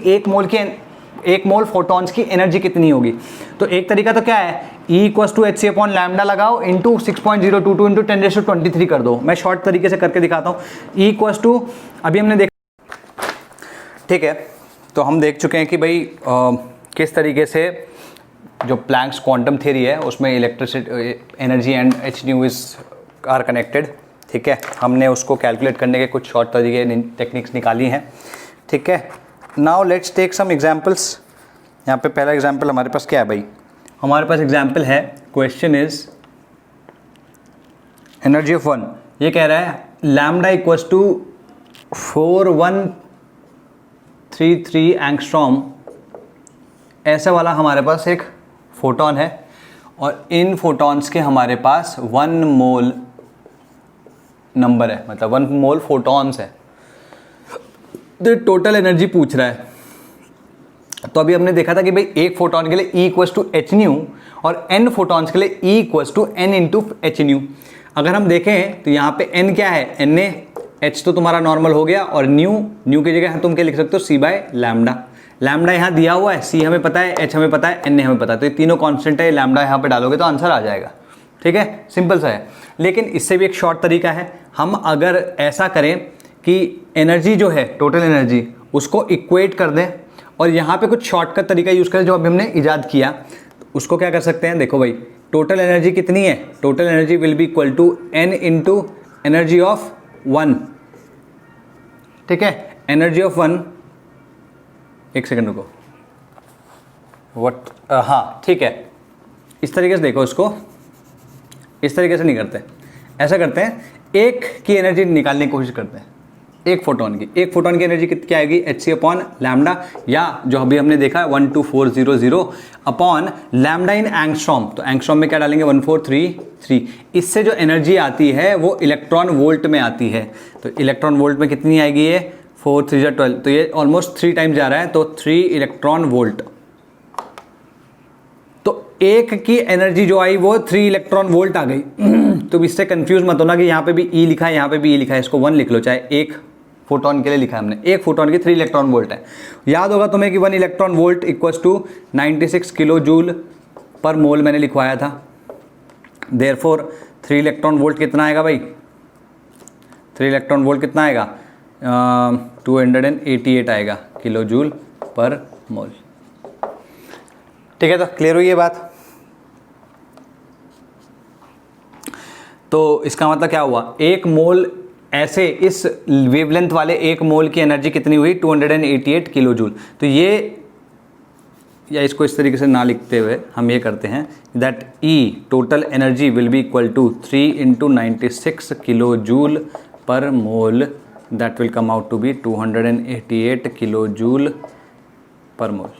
1 मोल फोटॉन्स की एनर्जी कितनी होगी। तो एक तरीका तो क्या है, E = hc अपॉन लैम्डा लगाओ इंटू 6.022 इंटू 10⁻23 कर दो। मैं शॉर्ट तरीके से करके दिखाता हूँ। E = अभी हमने देखा, ठीक है, तो हम देख चुके हैं कि भाई किस तरीके से जो प्लैंक्स क्वांटम थ्योरी है उसमें electricity, energy and hν are connected. ठीक है, हमने उसको कैलकुलेट करने के कुछ शॉर्ट तरीके टेक्निक्स निकाली हैं। ठीक है, now let's take some examples. यहाँ पे पहला एग्जांपल हमारे पास क्या है भाई? हमारे पास एग्जांपल है, क्वेश्चन इज एनर्जी ऑफ 1। ये कह रहा है लैम्डा इक्वल्स टू 4133 एंगस्ट्रॉम। ऐसा वाला हमारे पास एक फोटोन है और इन फोटॉन्स के हमारे पास 1 मोल नंबर है, मतलब 1 मोल फोटॉन्स है। तो टोटल एनर्जी पूछ रहा है। तो अभी हमने देखा था कि भाई एक फोटोन के लिए E = hν और n फोटॉन्स के लिए E = n × hν। अगर हम देखें तो यहाँ पे n क्या है? Na। h तो तुम्हारा नॉर्मल हो गया, और न्यू की जगह तुम क्या लिख सकते हो? c/λ। लैम्डा यहाँ दिया हुआ है, c हमें पता है, h हमें पता है, n हमें पता है। तो ये तीनों कांस्टेंट है, लैम्डा यहाँ पे डालोगे तो आंसर आ जाएगा। ठीक है, सिंपल सा है। लेकिन इससे भी एक शॉर्ट तरीका है। हम अगर ऐसा करें कि एनर्जी जो है, टोटल एनर्जी, उसको इक्वेट कर दें और यहाँ पे कुछ शॉर्टकट तरीका यूज़ करें जो अभी हमने इजाद किया, उसको क्या कर सकते हैं? देखो भाई, टोटल एनर्जी कितनी है? Total energy will be equal to n into energy of 1। ठीक है, एनर्जी ऑफ 1, एक सेकंड रुको, हाँ ठीक है, इस तरीके से देखो इसको, इस तरीके से नहीं करते, ऐसा करते हैं, एक की एनर्जी निकालने की कोशिश करते हैं। एक फोटोन की एनर्जी कितनी आएगी? hc अपॉन लैम्डा, या जो अभी हमने देखा 12400 अपॉन लैम्डा इन एंगस्ट्रॉम। तो एंगस्ट्रॉम में क्या डालेंगे? 1433। इससे जो एनर्जी आती है वो इलेक्ट्रॉन वोल्ट में आती है। तो इलेक्ट्रॉन वोल्ट में कितनी आएगी? ये 4 3 12, तो ये ऑलमोस्ट 3 टाइम्स जा रहा है, तो 3 इलेक्ट्रॉन वोल्ट। तो एक की एनर्जी जो आई वो 3 इलेक्ट्रॉन वोल्ट आ गई। तो इससे कंफ्यूज मत होना कि यहाँ पे भी E लिखा है, यहाँ पे भी E लिखा है, इसको 1 लिख लो, चाहे एक फोटोन के लिए लिखा है हमने। एक फोटोन की 3 इलेक्ट्रॉन वोल्ट है। याद होगा तुम्हें कि 1 electron volt equals to 96 kilo joule per mole मैंने लिखवाया था। देयरफॉर 3 इलेक्ट्रॉन वोल्ट कितना आएगा भाई? 3 इलेक्ट्रॉन वोल्ट कितना आएगा? 288 आएगा किलो जूल पर मोल। ठीक है, तो क्लियर हुई ये बात? तो इसका मतलब क्या हुआ? 1 मोल ऐसे इस वेवलेंथ वाले एक मोल की एनर्जी कितनी हुई 288 किलो जूल। तो ये, या इसको इस तरीके से ना लिखते हुए हम ये करते हैं that E total energy will be equal to 3 × 96 kilo joule per mole, that will come out to be 288 kilo joule per mole.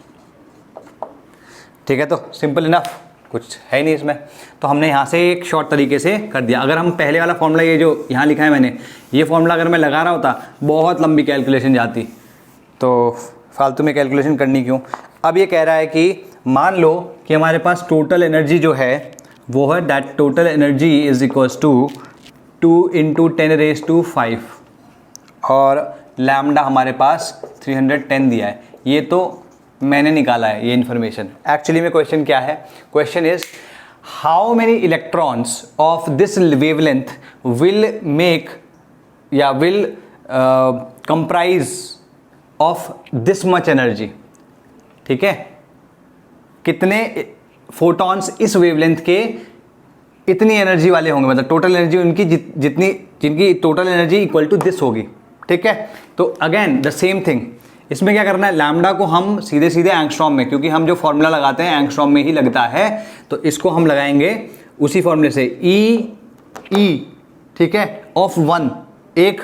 ठीक है, तो सिंपल इनफ, कुछ है नहीं इसमें। तो हमने यहाँ से एक शॉर्ट तरीके से कर दिया। अगर हम पहले वाला फॉर्मूला, ये जो यहाँ लिखा है मैंने, ये फॉर्मूला अगर मैं लगा रहा होता बहुत लंबी कैलकुलेशन जाती, तो फालतू में कैलकुलेशन करनी क्यों। अब ये कह रहा है कि मान लो कि हमारे पास टोटल एनर्जी जो है वो है that total energy is equals to 2 × 10⁵ और लैम्डा हमारे पास 310 दिया है। ये तो मैंने निकाला है ये इन्फॉर्मेशन। एक्चुअली में क्वेश्चन क्या है, question is how many electrons of this wavelength will make या will comprise of this much energy. ठीक है, कितने फोटॉन्स इस वेवलेंथ के इतनी एनर्जी वाले होंगे, मतलब टोटल एनर्जी उनकी जितनी, जिनकी total energy equal to this होगी। ठीक है, तो अगेन द सेम थिंग, इसमें क्या करना है, लैम्डा को हम सीधे सीधे एंगस्ट्रॉम में, क्योंकि हम जो फॉर्मूला लगाते हैं एंगस्ट्रॉम में ही लगता है, तो इसको हम लगाएंगे उसी फॉर्मूले से ई, ठीक है, ऑफ 1, एक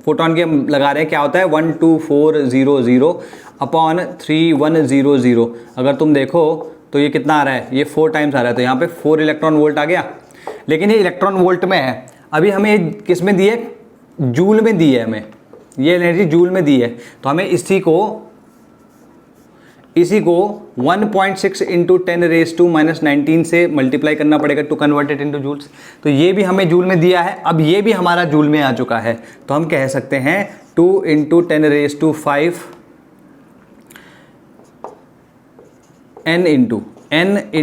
फोटोन के हम लगा रहे हैं, क्या होता है 12400 अपॉन 3100। अगर तुम देखो तो ये कितना आ रहा है, ये 4 टाइम्स आ रहा है, तो यहाँ पे 4 इलेक्ट्रॉन वोल्ट आ गया। लेकिन ये इलेक्ट्रॉन वोल्ट में है, अभी हमें किस में दी है, जूल में दी है, हमें ये एनर्जी जूल में दी है, तो हमें इसी को 1.6 × 10⁻⁻19 से मल्टीप्लाई करना पड़ेगा to convert it into joules. तो ये भी हमें जूल में दिया है, अब ये भी हमारा जूल में आ चुका है, तो हम कह सकते हैं 2 × 10⁵ n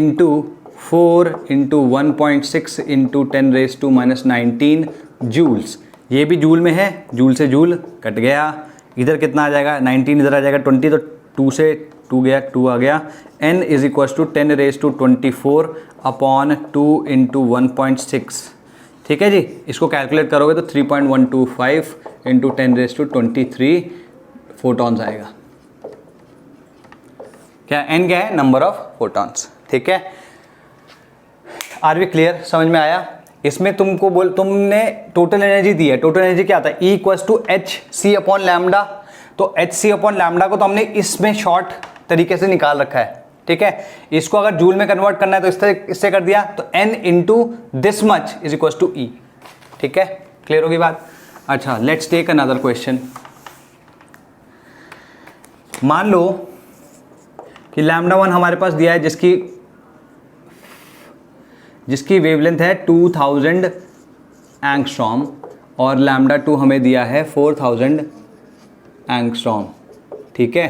× 4 × 1.6 × 10⁻⁻19 जूल्स। ये भी जूल में है, जूल से जूल कट गया, इधर कितना आ जाएगा 19, इधर आ जाएगा 20, तो 2 से 2 गया, 2 आ गया। n is equal to 10⁻24 upon 2 × 1.6। ठीक है जी, इसको कैलकुलेट करोगे तो 3.125 × 10⁻23 फोटॉन्स आएगा। क्या n क्या है, नंबर ऑफ फोटॉन्स। ठीक है, आर वी क्लियर, समझ में आया। इसमें तुमने टोटल एनर्जी दी है, टोटल एनर्जी क्या आता है, E = hc अपॉन लैम्डा, तो hc अपॉन लैम्डा को तो हमने इसमें शॉर्ट तरीके से निकाल रखा है। ठीक है, इसको अगर जूल में कन्वर्ट करना है तो इससे कर दिया, तो n × this much is equal to E। ठीक है, क्लियर होगी बात। अच्छा, लेट्स टेक अनदर क्वेश्चन। मान लो कि λ1 हमारे पास दिया है जिसकी वेवलेंथ है 2000 एंगस्ट्रॉम और λ2 हमें दिया है 4000 एंगस्ट्रॉम। ठीक है,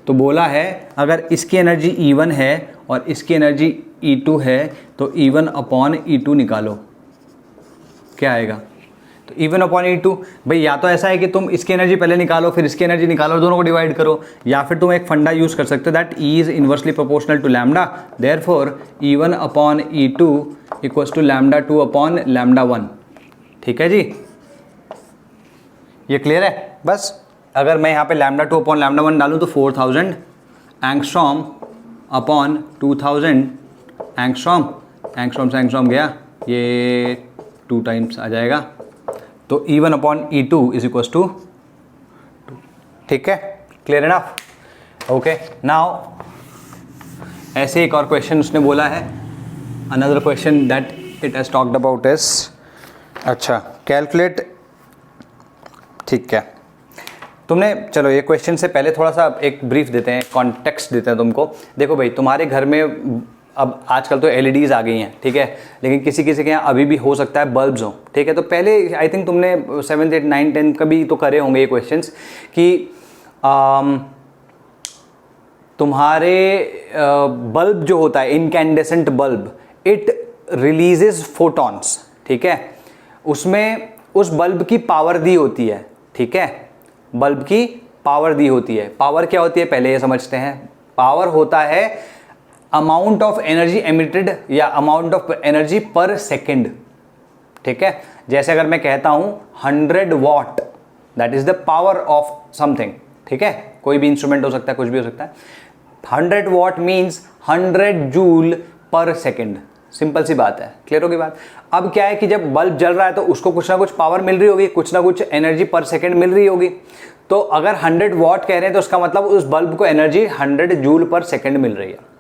तो बोला है अगर इसकी एनर्जी E1 है और इसकी एनर्जी E2 है तो E1 अपॉन E2 निकालो, क्या आएगा। तो E1 अपॉन E2, भाई या तो ऐसा है कि तुम इसकी एनर्जी पहले निकालो फिर इसकी एनर्जी निकालो, दोनों को डिवाइड करो, या फिर तुम एक फंडा यूज कर सकते हो that E is inversely proportional to lambda, therefore E1 upon E2 equals to λ2 upon λ1। ठीक है जी, ये क्लियर है। बस अगर मैं यहाँ पे λ2 अपॉन λ1 डालूँ तो 4000 एंगस्ट्रॉम अपॉन 2000 एंगस्ट्रॉम, एंगस्ट्रॉम से एंगस्ट्रॉम गया, ये 2 टाइम्स आ जाएगा, तो E1 upon E2 is equals to 2। ठीक है, क्लियर इनफ। ओके, नाउ ऐसे एक और क्वेश्चन उसने बोला है, another question that it has talked about is, अच्छा कैलकुलेट। ठीक है, तुमने, चलो ये क्वेश्चन से पहले थोड़ा सा एक ब्रीफ देते हैं, कॉन्टेक्स्ट देते हैं तुमको। देखो भाई, तुम्हारे घर में अब आजकल तो LEDs आ गई हैं, ठीक है, लेकिन किसी किसी के यहाँ अभी भी हो सकता है बल्ब्स हो। ठीक है, तो पहले आई थिंक तुमने 7th 8th 9th 10th कभी तो करे होंगे ये क्वेश्चंस कि तुम्हारे बल्ब जो होता है incandescent bulb, it releases photons. ठीक है, उसमें उस बल्ब की पावर दी होती है। ठीक है, बल्ब की पावर दी होती है। पावर क्या होती है पहले ये समझते हैं। पावर होता है अमाउंट ऑफ एनर्जी एमिटेड या अमाउंट ऑफ एनर्जी पर सेकेंड। ठीक है। जैसे अगर मैं कहता हूं 100 what, that is the power of something, ठीक है, कोई भी इंस्ट्रूमेंट हो सकता है, कुछ भी हो सकता है। 100 वॉट मीन्स 100 जूल पर सेकेंड, सिंपल सी बात है, क्लियर होगी बात। अब क्या है कि जब बल्ब जल रहा है तो उसको कुछ ना कुछ पावर मिल रही होगी, कुछ ना कुछ एनर्जी पर सेकेंड मिल रही होगी। तो अगर 100 वॉट कह रहे हैं तो उसका मतलब उस बल्ब को एनर्जी 100 जूल पर सेकेंड मिल रही है।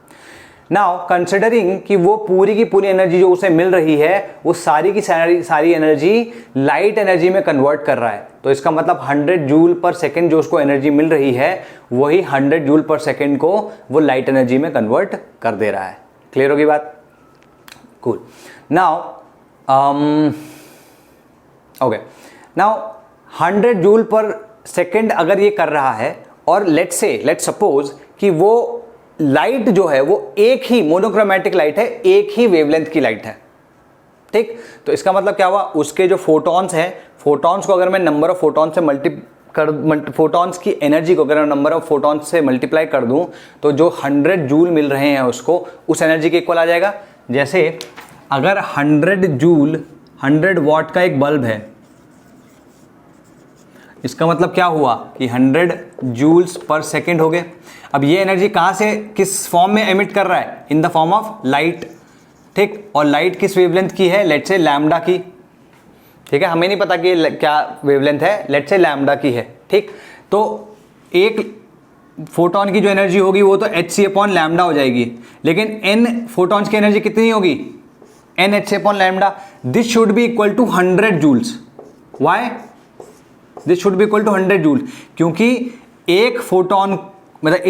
नाउ कंसिडरिंग कि वो पूरी की पूरी एनर्जी जो उसे मिल रही है वो सारी की सारी एनर्जी लाइट एनर्जी में कन्वर्ट कर रहा है, तो इसका मतलब 100 जूल पर सेकेंड जो उसको एनर्जी मिल रही है वही 100 जूल पर सेकेंड को वो लाइट एनर्जी में कन्वर्ट कर दे रहा है। क्लियर होगी बात? Cool. Now okay, now 100 joule पर सेकेंड अगर ये कर रहा है और लेट्स सपोज कि वो लाइट जो है वो एक ही मोनोक्रोमैटिक लाइट है, एक ही वेवलेंथ की लाइट है, ठीक। तो इसका मतलब क्या हुआ, उसके जो फोटॉन्स हैं, फोटॉन्स को अगर मैं नंबर ऑफ फोटॉन से फोटॉन्स की एनर्जी को अगर मैं नंबर ऑफ फोटॉन्स से मल्टीप्लाई कर दूं तो जो 100 जूल मिल रहे हैं उसको उस एनर्जी के इक्वल आ जाएगा। जैसे अगर 100 जूल 100 वॉट का एक बल्ब है, इसका मतलब क्या हुआ कि 100 जूल्स पर सेकेंड हो गए। अब ये एनर्जी कहां से किस फॉर्म में एमिट कर रहा है, in the form of light, ठीक। और लाइट किस वेवलेंथ की है, लेट्स से लैम्डा की, ठीक है, हमें नहीं पता कि क्या वेवलेंथ है, लेट्स से लैम्डा की है, ठीक। तो एक फोटोन की जो एनर्जी होगी वो तो hc/λ हो जाएगी, लेकिन n फोटॉन्स की एनर्जी कितनी होगी, n hc/λ। This should be equal to 100 joules. Why this should be equal to 100 joule, क्योंकि एक फोटोन मतलब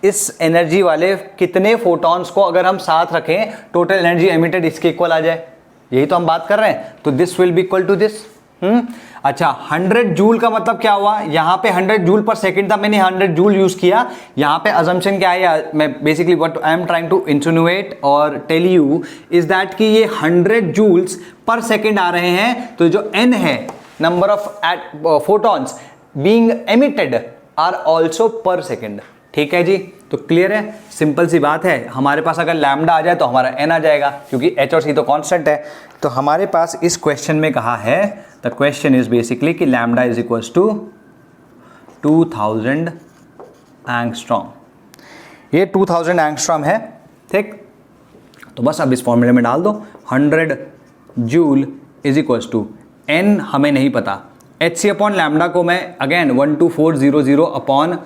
इस एनर्जी वाले कितने फोटॉन्स को अगर हम साथ रखें टोटल एनर्जी एमिटेड इसके इक्वल आ जाए, यही तो हम बात कर रहे हैं। तो this will be equal to this. अच्छा, 100 जूल का मतलब क्या हुआ, यहां पे 100 जूल पर सेकंड था, मैंने 100 जूल यूज किया। यहां पे अजम्पशन क्या है, मैं basically what I am trying to insinuate और टेल यू इज दैट कि ये 100 जूल्स पर सेकंड आ रहे हैं, तो जो n है number of photons being emitted are also per second, ठीक है जी। तो क्लियर है, सिंपल सी बात है। हमारे पास अगर लैम्डा आ जाए तो हमारा n आ जाएगा, क्योंकि h और c तो कांस्टेंट है। तो हमारे पास इस क्वेश्चन में कहा है, द क्वेश्चन इज बेसिकली कि lambda is equals to 2000 angstrom. ये 2000 एंगस्ट्रॉम है, ठीक। तो बस अब इस फॉर्मूले में डाल दो, 100 joule is equals to n हमें नहीं पता, hc/λ को मैं अगेन 12400 अपॉन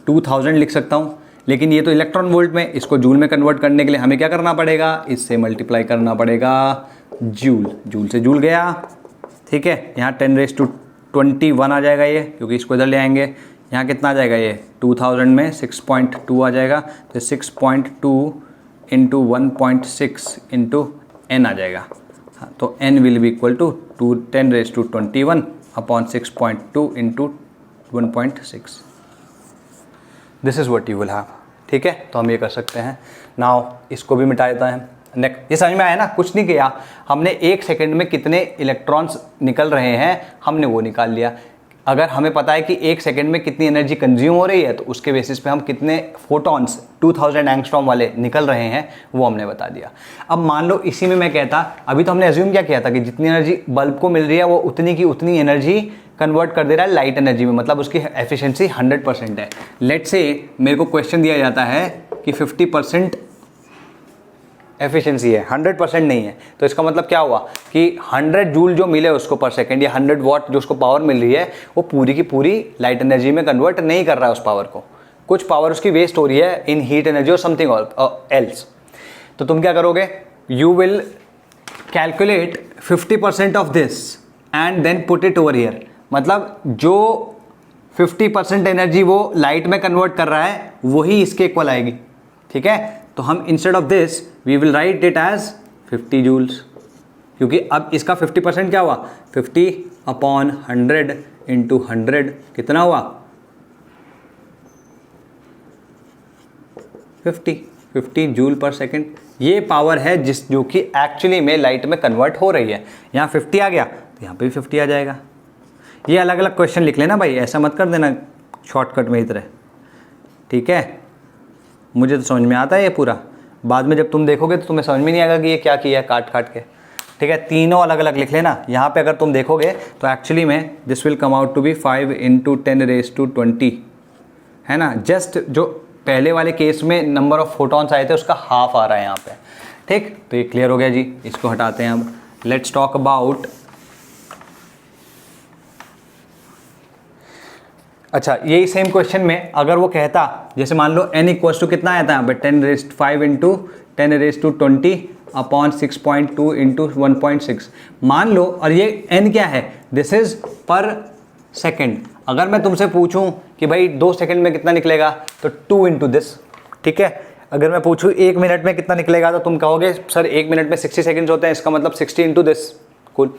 2000 लिख सकता हूँ, लेकिन ये तो इलेक्ट्रॉन वोल्ट में, इसको जूल में कन्वर्ट करने के लिए हमें क्या करना पड़ेगा, इससे मल्टीप्लाई करना पड़ेगा जूल, जूल से जूल गया, ठीक है। यहाँ 10⁻21 आ जाएगा ये, क्योंकि इसको इधर ले आएंगे, यहाँ कितना आ जाएगा ये 2000 में 6.2 आ जाएगा, तो 6.2 इंटू 1.6 इंटू n आ जाएगा। हाँ, तो n will be equal to 10⁻21 upon 6.2 into 1.6। This is what you will have, ठीक है। तो हम ये कर सकते हैं। नाउ इसको भी मिटा देता है। नेक्स्ट, ये समझ में आया ना, कुछ नहीं किया हमने, 1 सेकंड में कितने इलेक्ट्रॉन्स निकल रहे हैं हमने वो निकाल लिया। अगर हमें पता है कि 1 सेकंड में कितनी एनर्जी कंज्यूम हो रही है, तो उसके बेसिस पे हम कितने फोटॉन्स 2000 एंगस्ट्रॉम वाले निकल रहे हैं वो हमने बता दिया। अब मान लो इसी में मैं कहता, अभी तो हमने अज्यूम क्या किया था कि जितनी एनर्जी बल्ब को मिल रही है वो उतनी की उतनी एनर्जी कन्वर्ट कर दे रहा है लाइट एनर्जी में, मतलब उसकी एफिशिएंसी 100% है। लेट्स से मेरे को क्वेश्चन दिया जाता है कि 50% एफिशिएंसी है, 100% नहीं है, तो इसका मतलब क्या हुआ कि 100 जूल जो मिले उसको पर सेकंड या 100 वॉट जो उसको पावर मिल रही है वो पूरी की पूरी लाइट एनर्जी में कन्वर्ट नहीं कर रहा है उस पावर को, कुछ पावर उसकी वेस्ट हो रही है इन हीट एनर्जी और समथिंग एल्स। तो तुम क्या करोगे, you will calculate 50% of this and then put it over here, मतलब जो 50% एनर्जी वो लाइट में कन्वर्ट कर रहा है वही इसके इक्वल आएगी, ठीक है। तो हम instead of this we will write it as 50 joules, क्योंकि अब इसका 50% क्या हुआ, 50/100 इंटू 100 कितना हुआ 50 जूल पर सेकेंड। ये पावर है जो कि एक्चुअली में लाइट में कन्वर्ट हो रही है। यहाँ 50 आ गया तो यहाँ पे भी 50 आ जाएगा। ये अलग अलग क्वेश्चन लिख लेना भाई, ऐसा मत कर देना शॉर्टकट में ही तरह, ठीक है। मुझे तो समझ में आता है ये पूरा, बाद में जब तुम देखोगे तो तुम्हें समझ में नहीं आएगा कि ये क्या किया है काट काट के, ठीक है, तीनों अलग अलग लिख लेना। यहाँ पे अगर तुम देखोगे तो एक्चुअली में this will come out to be 5 × 10⁻20 है ना। जस्ट जो पहले वाले केस में नंबर ऑफ फोटॉन्स आए थे उसका हाफ आ रहा है यहाँ पे, ठीक। तो ये क्लियर हो गया जी, इसको हटाते हैं। अब लेट्स टॉक अबाउट, अच्छा यही सेम क्वेश्चन में अगर वो कहता, जैसे मान लो n इक्वल्स टू कितना आया था यहाँ पे 10⁵ × 10⁻20/6.2 × 1.6 मान लो, और ये n क्या है, दिस इज पर सेकेंड। अगर मैं तुमसे पूछूं कि भाई 2 सेकंड में कितना निकलेगा तो 2 × दिस, ठीक है। अगर मैं पूछूं 1 मिनट में कितना निकलेगा तो तुम कहोगे सर 1 मिनट में 60 सेकंड्स होते हैं, इसका मतलब 60 × दिस, कूल।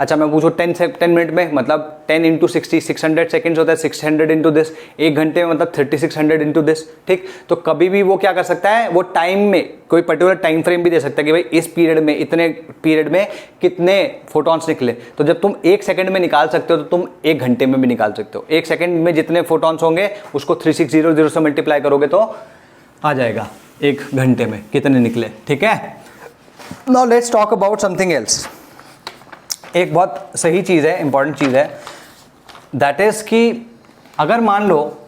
अच्छा मैं पूछूं 10 मिनट में, मतलब 10 × 60 600 सेकंड्स होता है, 600 × दिस। 1 घंटे में मतलब 3600 × दिस, ठीक। तो कभी भी वो क्या कर सकता है, वो टाइम में कोई पर्टिकुलर टाइम फ्रेम भी दे सकता है कि भाई इस पीरियड में, इतने पीरियड में कितने फोटॉन्स निकले। तो जब तुम 1 सेकंड में निकाल सकते हो तो तुम 1 घंटे में भी निकाल सकते हो। 1 सेकंड में जितने फोटॉन्स होंगे उसको 3600 से मल्टीप्लाई करोगे तो आ जाएगा 1 घंटे में कितने निकले, ठीक है। Now let's talk about something else. एक बहुत सही चीज़ है, इंपॉर्टेंट चीज़ है, दैट इज कि अगर मान लो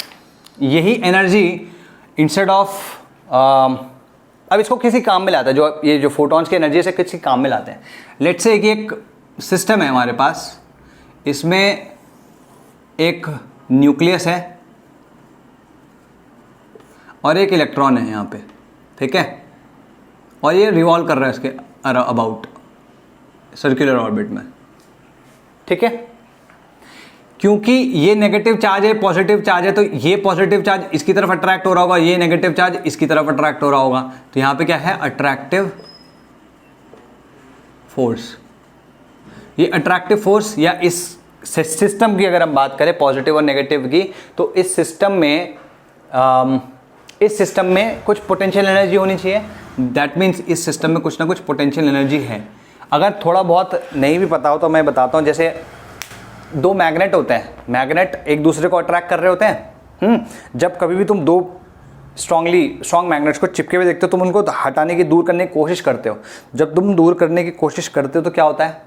यही एनर्जी इंस्टेड ऑफ, अब इसको किसी काम में लाता है, जो ये जो फोटॉन्स की एनर्जी से किसी काम में लाते हैं। लेट्स से कि एक सिस्टम है हमारे पास, इसमें एक न्यूक्लियस है और एक इलेक्ट्रॉन है यहाँ पे, ठीक है, और ये रिवॉल्व कर रहा है इसके अबाउट सर्कुलर ऑर्बिट में, ठीक है। क्योंकि ये नेगेटिव चार्ज है, पॉजिटिव चार्ज है, तो ये पॉजिटिव चार्ज इसकी तरफ अट्रैक्ट हो रहा होगा, ये नेगेटिव चार्ज इसकी तरफ अट्रैक्ट हो रहा होगा। तो यहां पे क्या है, अट्रैक्टिव फोर्स। ये अट्रैक्टिव फोर्स, या इस सिस्टम की अगर हम बात करें पॉजिटिव और नेगेटिव की, तो इस सिस्टम में कुछ पोटेंशियल एनर्जी होनी चाहिए। दैट मीन्स इस सिस्टम में कुछ ना कुछ पोटेंशियल एनर्जी है। अगर थोड़ा बहुत नहीं भी पता हो तो मैं बताता हूँ। जैसे 2 मैग्नेट होते हैं, मैग्नेट एक दूसरे को अट्रैक्ट कर रहे होते हैं। जब कभी भी तुम 2 स्ट्रॉन्ग मैग्नेट्स को चिपके हुए देखते हो, तुम उनको हटाने की, दूर करने की कोशिश करते हो। जब तुम दूर करने की कोशिश करते हो तो क्या होता है,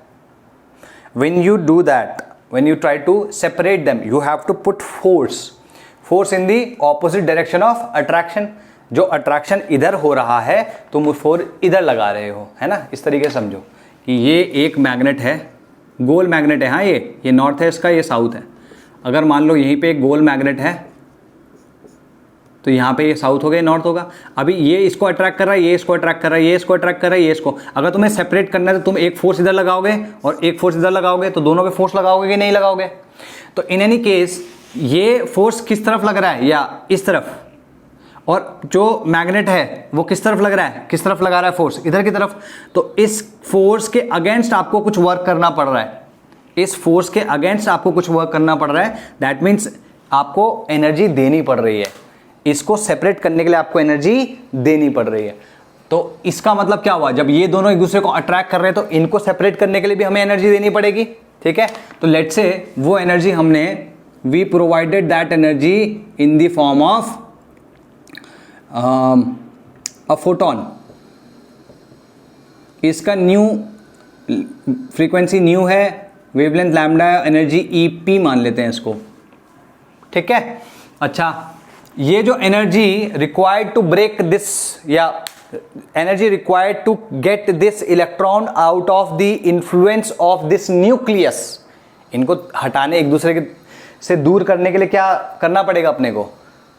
when you do that, when you try to separate them, you have to put force in the opposite direction of attraction. जो अट्रैक्शन इधर हो रहा है तुम फोर्स इधर लगा रहे हो, है ना। इस तरीके से समझो कि ये एक मैग्नेट है, गोल मैग्नेट है, हाँ ये नॉर्थ है इसका, ये साउथ है। अगर मान लो यहीं पे एक गोल मैग्नेट है तो यहाँ पे ये साउथ हो गया, नॉर्थ होगा। अभी ये इसको अट्रैक्ट कर रहा है, ये इसको अट्रैक्ट कर रहा है, ये इसको अट्रैक्ट कर रहा है, ये इसको। अगर तुम्हें सेपरेट करना है तो तुम एक फोर्स इधर लगाओगे और एक फोर्स इधर लगाओगे, तो दोनों पे फोर्स लगाओगे कि नहीं लगाओगे। तो इन एनी केस ये फोर्स किस तरफ लग रहा है, या इस तरफ, और जो मैग्नेट है वो किस तरफ लग रहा है, किस तरफ लगा रहा है फोर्स, इधर की तरफ। तो इस फोर्स के अगेंस्ट आपको कुछ वर्क करना पड़ रहा है, इस फोर्स के अगेंस्ट आपको कुछ वर्क करना पड़ रहा है। दैट मीन्स आपको एनर्जी देनी पड़ रही है, इसको सेपरेट करने के लिए आपको एनर्जी देनी पड़ रही है। तो इसका मतलब क्या हुआ, जब ये दोनों एक दूसरे को अट्रैक्ट कर रहे हैं तो इनको सेपरेट करने के लिए भी हमें एनर्जी देनी पड़ेगी, ठीक है। तो लेट्स से वो एनर्जी हमने, we provided that energy in the form of a photon. इसका न्यू फ्रीक्वेंसी न्यू है, वेवलेंथ लैम्डा, एनर्जी EP मान लेते हैं इसको, ठीक है। अच्छा, ये जो energy required to break this, या energy required to get this electron out of the influence of this nucleus, इनको हटाने, एक दूसरे के से दूर करने के लिए क्या करना पड़ेगा, अपने को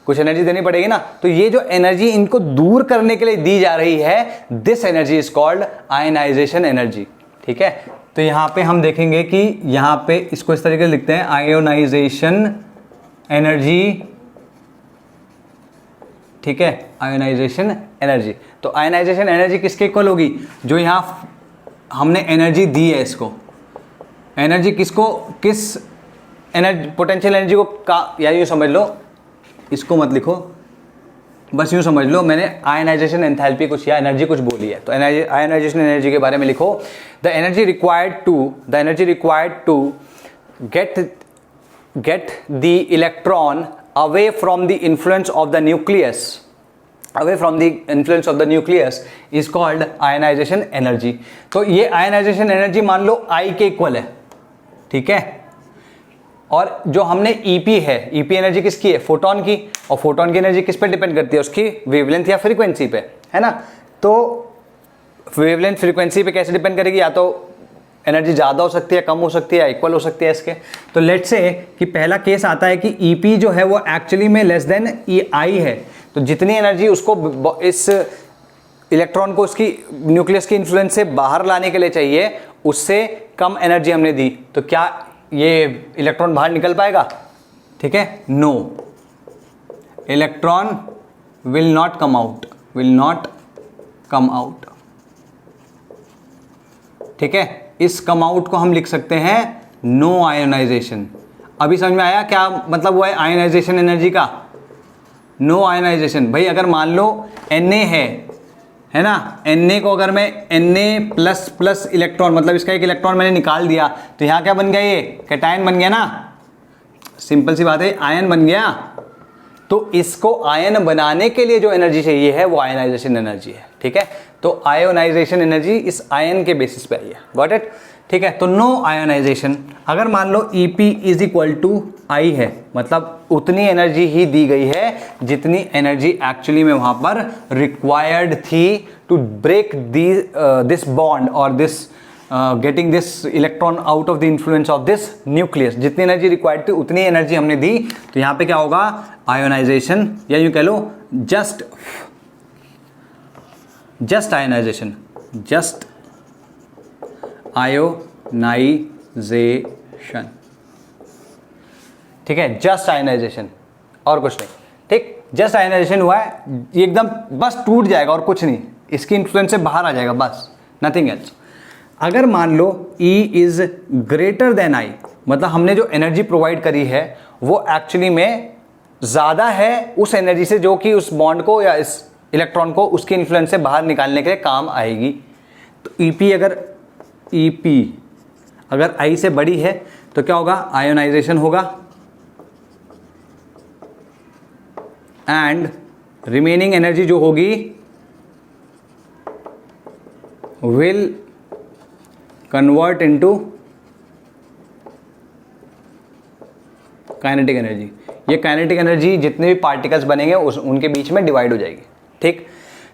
कुछ एनर्जी देनी पड़ेगी ना। तो ये जो एनर्जी इनको दूर करने के लिए दी जा रही है, this energy is called ionization energy, ठीक है। तो यहां पे हम देखेंगे कि यहां पे इसको इस तरीके से लिखते हैं, आयोनाइजेशन एनर्जी, ठीक है, आयोनाइजेशन एनर्जी। तो आयोनाइजेशन एनर्जी किसके इक्वल होगी, जो यहां हमने एनर्जी दी है, इसको एनर्जी किसको, किस एनर्जी, पोटेंशियल एनर्जी को, या यूं समझ लो, इसको मत लिखो, बस यूं समझ लो मैंने आयनाइजेशन एंथैल्पी कुछ या एनर्जी कुछ बोली है, तो आयनाइजेशन एनर्जी के बारे में लिखो, the energy required to get the electron away from the influence of the nucleus, away from the influence of the nucleus is called ionization energy। तो ये ionization energy मान लो I के इक्वल है, ठीक है। और जो हमने EP है, EP एनर्जी किसकी है? फोटोन की। और फोटोन की एनर्जी किस पे डिपेंड करती है? उसकी वेवलेंथ या फ्रीक्वेंसी पे, है ना। तो वेवलेंथ फ्रीक्वेंसी पे कैसे डिपेंड करेगी? या तो एनर्जी ज़्यादा हो सकती है, कम हो सकती है, इक्वल हो सकती है इसके। तो लेट्स से कि पहला केस आता है कि EP जो है वो एक्चुअली में लेस देन I है। तो जितनी एनर्जी उसको इस इलेक्ट्रॉन को उसकी न्यूक्लियस की इन्फ्लुएंस से बाहर लाने के लिए चाहिए, उससे कम एनर्जी हमने दी, तो क्या ये इलेक्ट्रॉन बाहर निकल पाएगा? ठीक है, no, electron will not come out, will not come out. ठीक है, इस कम आउट को हम लिख सकते हैं नो आयोनाइजेशन। अभी समझ में आया क्या मतलब हुआ है आयोनाइजेशन एनर्जी का? No ionization. भाई अगर मान लो Na है ना, Na को अगर मैं Na प्लस प्लस इलेक्ट्रॉन, मतलब इसका एक इलेक्ट्रॉन मैंने निकाल दिया, तो यहां क्या बन गया? ये कैटायन बन गया ना, सिंपल सी बात है, आयन बन गया। तो इसको आयन बनाने के लिए जो एनर्जी चाहिए है वो आयनाइजेशन एनर्जी है। ठीक है, तो आयोनाइजेशन एनर्जी इस आयन के बेसिस पे आई है। Got it? ठीक है, तो नो आयोनाइजेशन। अगर मान लो EP is equal to I है, मतलब उतनी एनर्जी ही दी गई है जितनी एनर्जी एक्चुअली में वहां पर रिक्वायर्ड थी टू ब्रेक दिस बॉन्ड और this getting this electron out of the influence of this nucleus. जितनी एनर्जी रिक्वायर्ड थी उतनी एनर्जी हमने दी। तो यहां पे क्या होगा? आयोनाइजेशन, या यूं कह लो जस्ट आयोनाइजेशन, जस्ट आयोनाइजेशन। ठीक है, जस्ट आयोनाइजेशन और कुछ नहीं। ठीक, जस्ट आयोनाइजेशन हुआ है, ये एकदम बस टूट जाएगा और कुछ नहीं, इसकी इन्फ्लुएंस से बाहर आ जाएगा, बस नथिंग एल्स। अगर मान लो E is greater then I, मतलब हमने जो एनर्जी प्रोवाइड करी है वो एक्चुअली में ज़्यादा है उस एनर्जी से जो कि उस बॉन्ड को या इस इलेक्ट्रॉन को उसके इन्फ्लुएंस से बाहर निकालने के लिए काम आएगी। तो EP अगर I से बड़ी है तो क्या होगा? आयोनाइजेशन होगा, एंड रिमेनिंग एनर्जी जो होगी will convert into kinetic energy. ये काइनेटिक एनर्जी जितने भी पार्टिकल्स बनेंगे उनके बीच में डिवाइड हो जाएगी। ठीक,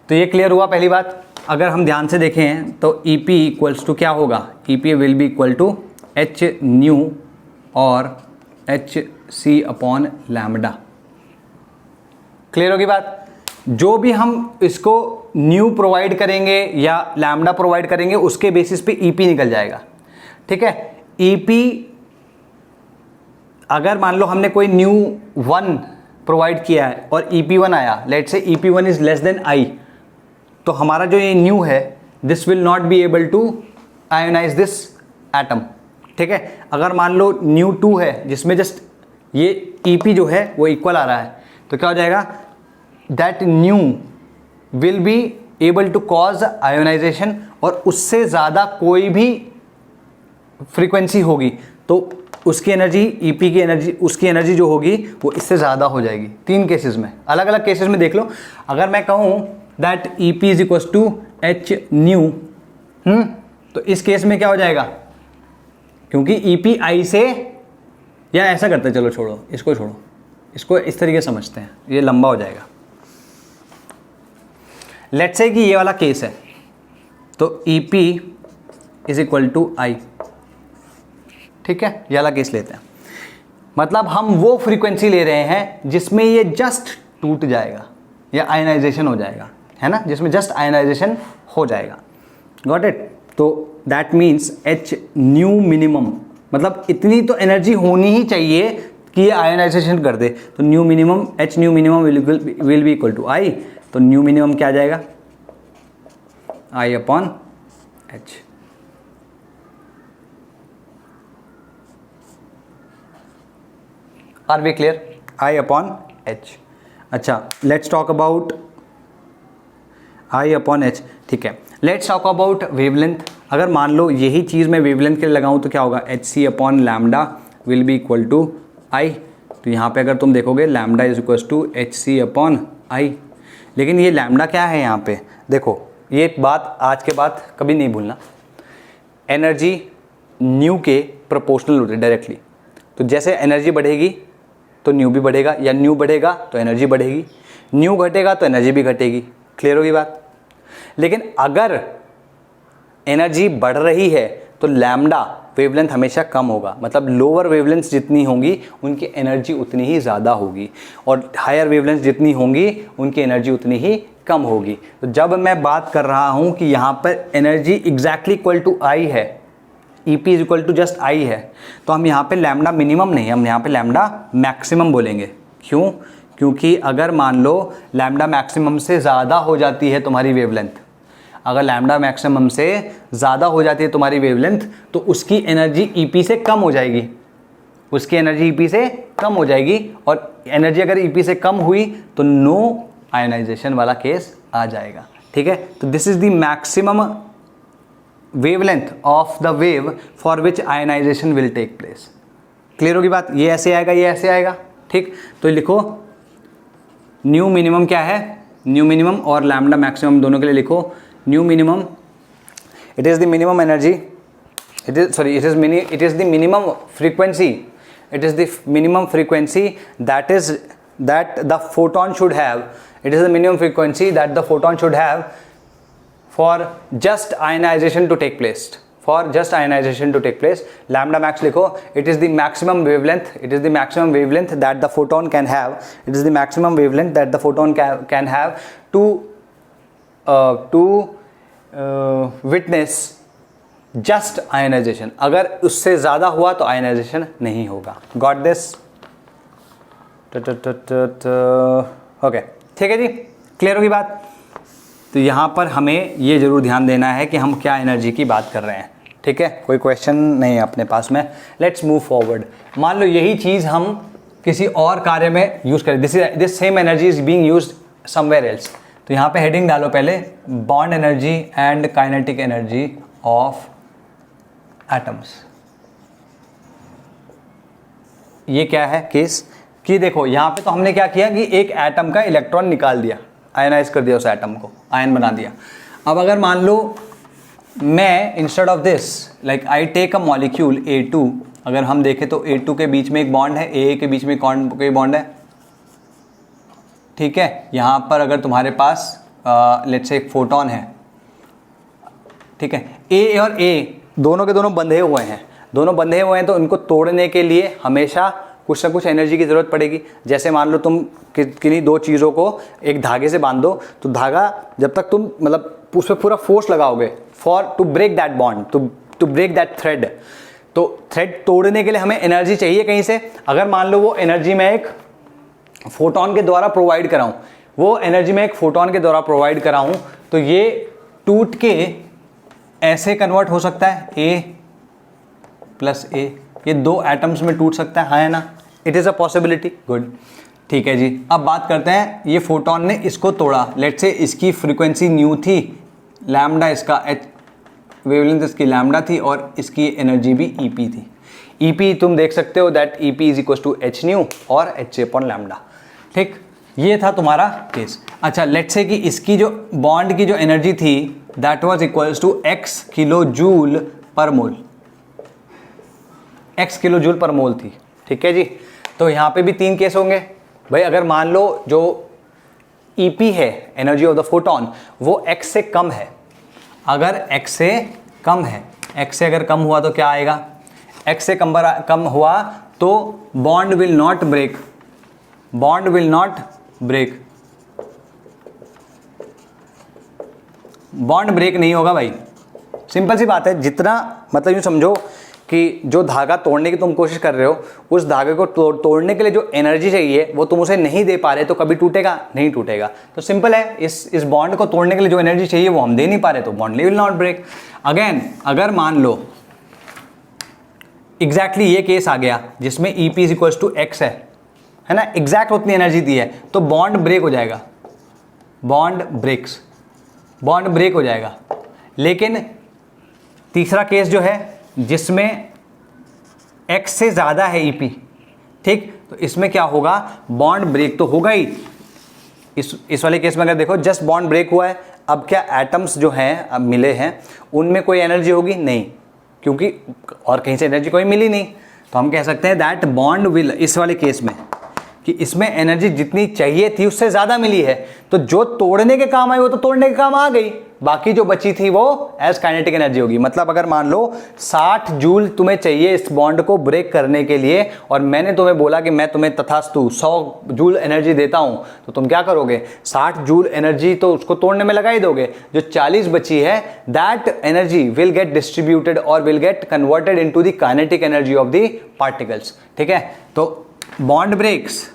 तो ये क्लियर हुआ पहली बात। अगर हम ध्यान से देखें तो EP इक्वल्स टू क्या होगा? EP will be equal to H nu और HC अपॉन लैम्डा। क्लियर होगी बात? जो भी हम इसको न्यू प्रोवाइड करेंगे या लैम्डा प्रोवाइड करेंगे उसके बेसिस पे EP निकल जाएगा। ठीक है, EP अगर मान लो हमने कोई न्यू 1 प्रोवाइड किया है और EP1 आया, लेट से EP1 is less then I, तो हमारा जो ये न्यू है this will not be able to ionize this atom. ठीक है, अगर मान लो न्यू 2 है जिसमें जस्ट ये EP जो है वो इक्वल आ रहा है, तो क्या हो जाएगा? That nu will be able to cause ionization, और उससे ज़्यादा कोई भी फ्रीक्वेंसी होगी तो उसकी एनर्जी EP की एनर्जी, उसकी एनर्जी जो होगी वो इससे ज़्यादा हो जाएगी। 3 केसेस में, अलग अलग केसेस में देख लो। अगर मैं कहूँ that EP is equal to H nu, तो इस केस में क्या हो जाएगा? क्योंकि EP I से, या ऐसा करते हैं, चलो छोड़ो इसको, छोड़ो इसको, इस तरीके से समझते हैं, ये लंबा हो जाएगा। लेट्स से कि ये वाला केस है, तो EP is equal to I। ठीक है, ये वाला केस लेते हैं, मतलब हम वो फ्रीक्वेंसी ले रहे हैं जिसमें ये जस्ट टूट जाएगा या आयनाइजेशन हो जाएगा, है ना, जिसमें जस्ट आयनाइजेशन हो जाएगा। Got it? तो that means H nu minimum, मतलब इतनी तो एनर्जी होनी ही चाहिए कि ये आयनाइजेशन कर दे। तो nu minimum, H nu minimum will be equal to I। तो न्यू मिनिमम क्या आ जाएगा? I upon H। Are we clear? I upon H। अच्छा, let's talk about I upon H। ठीक है, लेट्स टॉक अबाउट वेवलेंथ। अगर मान लो यही चीज़ मैं वेवलेंथ के लिए लगाऊं तो क्या होगा? HC upon lambda will be equal to I। तो यहाँ पे अगर तुम देखोगे lambda is equal to HC upon I। लेकिन ये लैम्डा क्या है यहाँ पे, देखो ये एक बात आज के बाद कभी नहीं भूलना, एनर्जी न्यू के प्रोपोर्शनल होती है डायरेक्टली। तो जैसे एनर्जी बढ़ेगी तो न्यू भी बढ़ेगा, या न्यू बढ़ेगा तो एनर्जी बढ़ेगी, न्यू घटेगा तो एनर्जी भी घटेगी। क्लियर होगी बात। लेकिन अगर एनर्जी बढ़ रही है तो लैम्डा वेवलेंथ हमेशा कम होगा, मतलब लोअर वेवलेंथ जितनी होंगी उनकी एनर्जी उतनी ही ज़्यादा होगी, और हायर वेवलेंथ जितनी होंगी उनकी एनर्जी उतनी ही कम होगी। तो जब मैं बात कर रहा हूँ कि यहाँ पर energy exactly equal to I है, EP is equal to just I है, तो हम यहाँ पे लैम्डा मिनिमम नहीं, हम यहाँ पे लैम्डा मैक्सिमम बोलेंगे। क्यों? क्योंकि अगर मान लो लैम्डा मैक्सिमम से ज़्यादा हो जाती है तुम्हारी वेवलेंथ, अगर लैम्डा मैक्सिमम से ज़्यादा हो जाती है तुम्हारी वेवलेंथ तो उसकी एनर्जी EP से कम हो जाएगी, उसकी एनर्जी EP से कम हो जाएगी, और एनर्जी अगर EP से कम हुई तो नो आयनाइजेशन वाला केस आ जाएगा। ठीक है, तो this is the maximum wavelength of the wave for which ionization will take place. Clear होगी बात। ये ऐसे आएगा, ये ऐसे आएगा। ठीक, तो लिखो न्यू मिनिमम क्या है, न्यू मिनिमम और लैम्डा मैक्सिमम दोनों के लिए लिखो new minimum, it is the minimum energy, it is the minimum frequency, it is the minimum frequency that the photon should have, it is the minimum frequency that the photon should have for just ionization to take place, for just ionization to take place. Lambda max लिखो, it is the maximum wavelength, it is the maximum wavelength that the photon can have, it is the maximum wavelength that the photon can have to witness just ionization. अगर उससे ज़्यादा हुआ तो ionization नहीं होगा। Got this? Okay, ठीक है जी, clear होगी बात। तो यहाँ पर हमें ये ज़रूर ध्यान देना है कि हम क्या एनर्जी की बात कर रहे हैं। ठीक है, कोई क्वेश्चन नहीं है अपने पास में। Let's move forward. मान लो यही चीज़ हम किसी और कार्य में यूज़ करें, this same energy is being used somewhere else. तो यहाँ पे हेडिंग डालो पहले, bond energy and kinetic energy of atoms. ये क्या है केस कि देखो यहाँ पे तो हमने क्या किया कि एक एटम का इलेक्ट्रॉन निकाल दिया, आयनाइज कर दिया, उस एटम को आयन बना दिया। अब अगर मान लो मैं instead of this like I take a molecule A2, अगर हम देखें तो A2 के बीच में एक बॉन्ड है, A के बीच में कोई बॉन्ड है। ठीक है, यहाँ पर अगर तुम्हारे पास लेट्स से एक फोटोन है, ठीक है, A और A दोनों के दोनों बंधे हुए हैं, दोनों बंधे हुए हैं, तो उनको तोड़ने के लिए हमेशा कुछ ना कुछ एनर्जी की ज़रूरत पड़ेगी। जैसे मान लो तुम किन्हीं दो चीज़ों को एक धागे से बांध दो, तो धागा जब तक तुम मतलब उस पर पूरा फोर्स लगाओगे for to break that bond, to break that thread, तो थ्रेड तोड़ने के लिए हमें एनर्जी चाहिए कहीं से। अगर मान लो वो एनर्जी मैं एक फोटोन के द्वारा प्रोवाइड कराऊँ, वो एनर्जी मैं एक फोटोन के द्वारा प्रोवाइड कराऊँ, तो ये टूट के ऐसे कन्वर्ट हो सकता है, A प्लस A, ये दो एटम्स में टूट सकता है, हाँ है ना, it is a possibility. Good, ठीक है जी। अब बात करते हैं, ये फोटोन ने इसको तोड़ा, लेट्स से इसकी फ्रीक्वेंसी न्यू थी, लैम्डा इसका वेवलेंथ इसकी लैम्डा थी, और इसकी एनर्जी भी EP थी। EP तुम देख सकते हो that EP is equal to h nu और h अपॉन लैम्डा। ठीक, ये था तुम्हारा केस। अच्छा, लेट्स से कि इसकी जो बॉन्ड की जो एनर्जी थी that was equals to x kilo joule per mole, x kilo joule per मोल थी। ठीक है जी, तो यहाँ पे भी तीन केस होंगे भाई। अगर मान लो जो EP है, एनर्जी ऑफ द फोटोन, वो x से कम है, अगर x से कम है, x से अगर कम हुआ तो क्या आएगा, x से कम हुआ तो bond will not break, bond will not break, bond break नहीं होगा भाई। सिंपल सी बात है, जितना मतलब यूँ समझो कि जो धागा तोड़ने की तुम कोशिश कर रहे हो, उस धागे को तोड़ने के लिए जो एनर्जी चाहिए वो तुम उसे नहीं दे पा रहे, तो कभी टूटेगा नहीं टूटेगा। तो सिंपल है, इस बॉन्ड को तोड़ने के लिए जो एनर्जी चाहिए वो हम दे नहीं पा रहे, तो bond will not break. Again अगर मान लो एग्जैक्टली ये केस आ गया जिसमें EP is equals to x है ना, एग्जैक्ट उतनी एनर्जी दी है, तो बॉन्ड ब्रेक हो जाएगा, बॉन्ड ब्रेक हो जाएगा। लेकिन तीसरा केस जो है जिसमें x से ज़्यादा है EP, ठीक, तो इसमें क्या होगा, बॉन्ड ब्रेक तो होगा ही, इस वाले केस में अगर देखो जस्ट बॉन्ड ब्रेक हुआ है, अब क्या एटम्स जो हैं अब मिले हैं उनमें कोई एनर्जी होगी? नहीं, क्योंकि और कहीं से एनर्जी कोई मिली नहीं। तो हम कह सकते हैं दैट बॉन्ड विल, इस वाले केस में कि इसमें एनर्जी जितनी चाहिए थी उससे ज़्यादा मिली है, तो जो तोड़ने के काम आई वो तो तोड़ने के काम आ गई, बाकी जो बची थी वो एज काइनेटिक एनर्जी होगी। मतलब अगर मान लो 60 जूल तुम्हें चाहिए इस बॉन्ड को ब्रेक करने के लिए और मैंने तुम्हें बोला कि मैं तुम्हें तथास्तु 100 जूल एनर्जी देता हूं, तो तुम क्या करोगे? 60 जूल एनर्जी तो उसको तोड़ने में लगा ही दोगे। जो 40 बची है that energy will get distributed और will get converted into the kinetic energy of the particles. ठीक है, तो bond breaks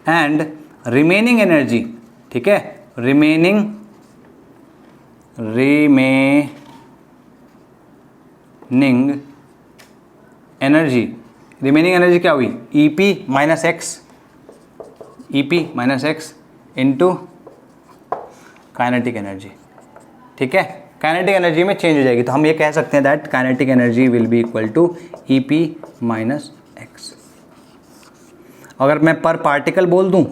and remaining energy, ठीक है, रिमेनिंग एनर्जी क्या हुई? EP minus x into kinetic energy. ठीक है, काइनेटिक एनर्जी में चेंज हो जाएगी, तो हम ये कह सकते हैं that kinetic energy will be equal to EP minus x. अगर मैं पर पार्टिकल बोल दूं,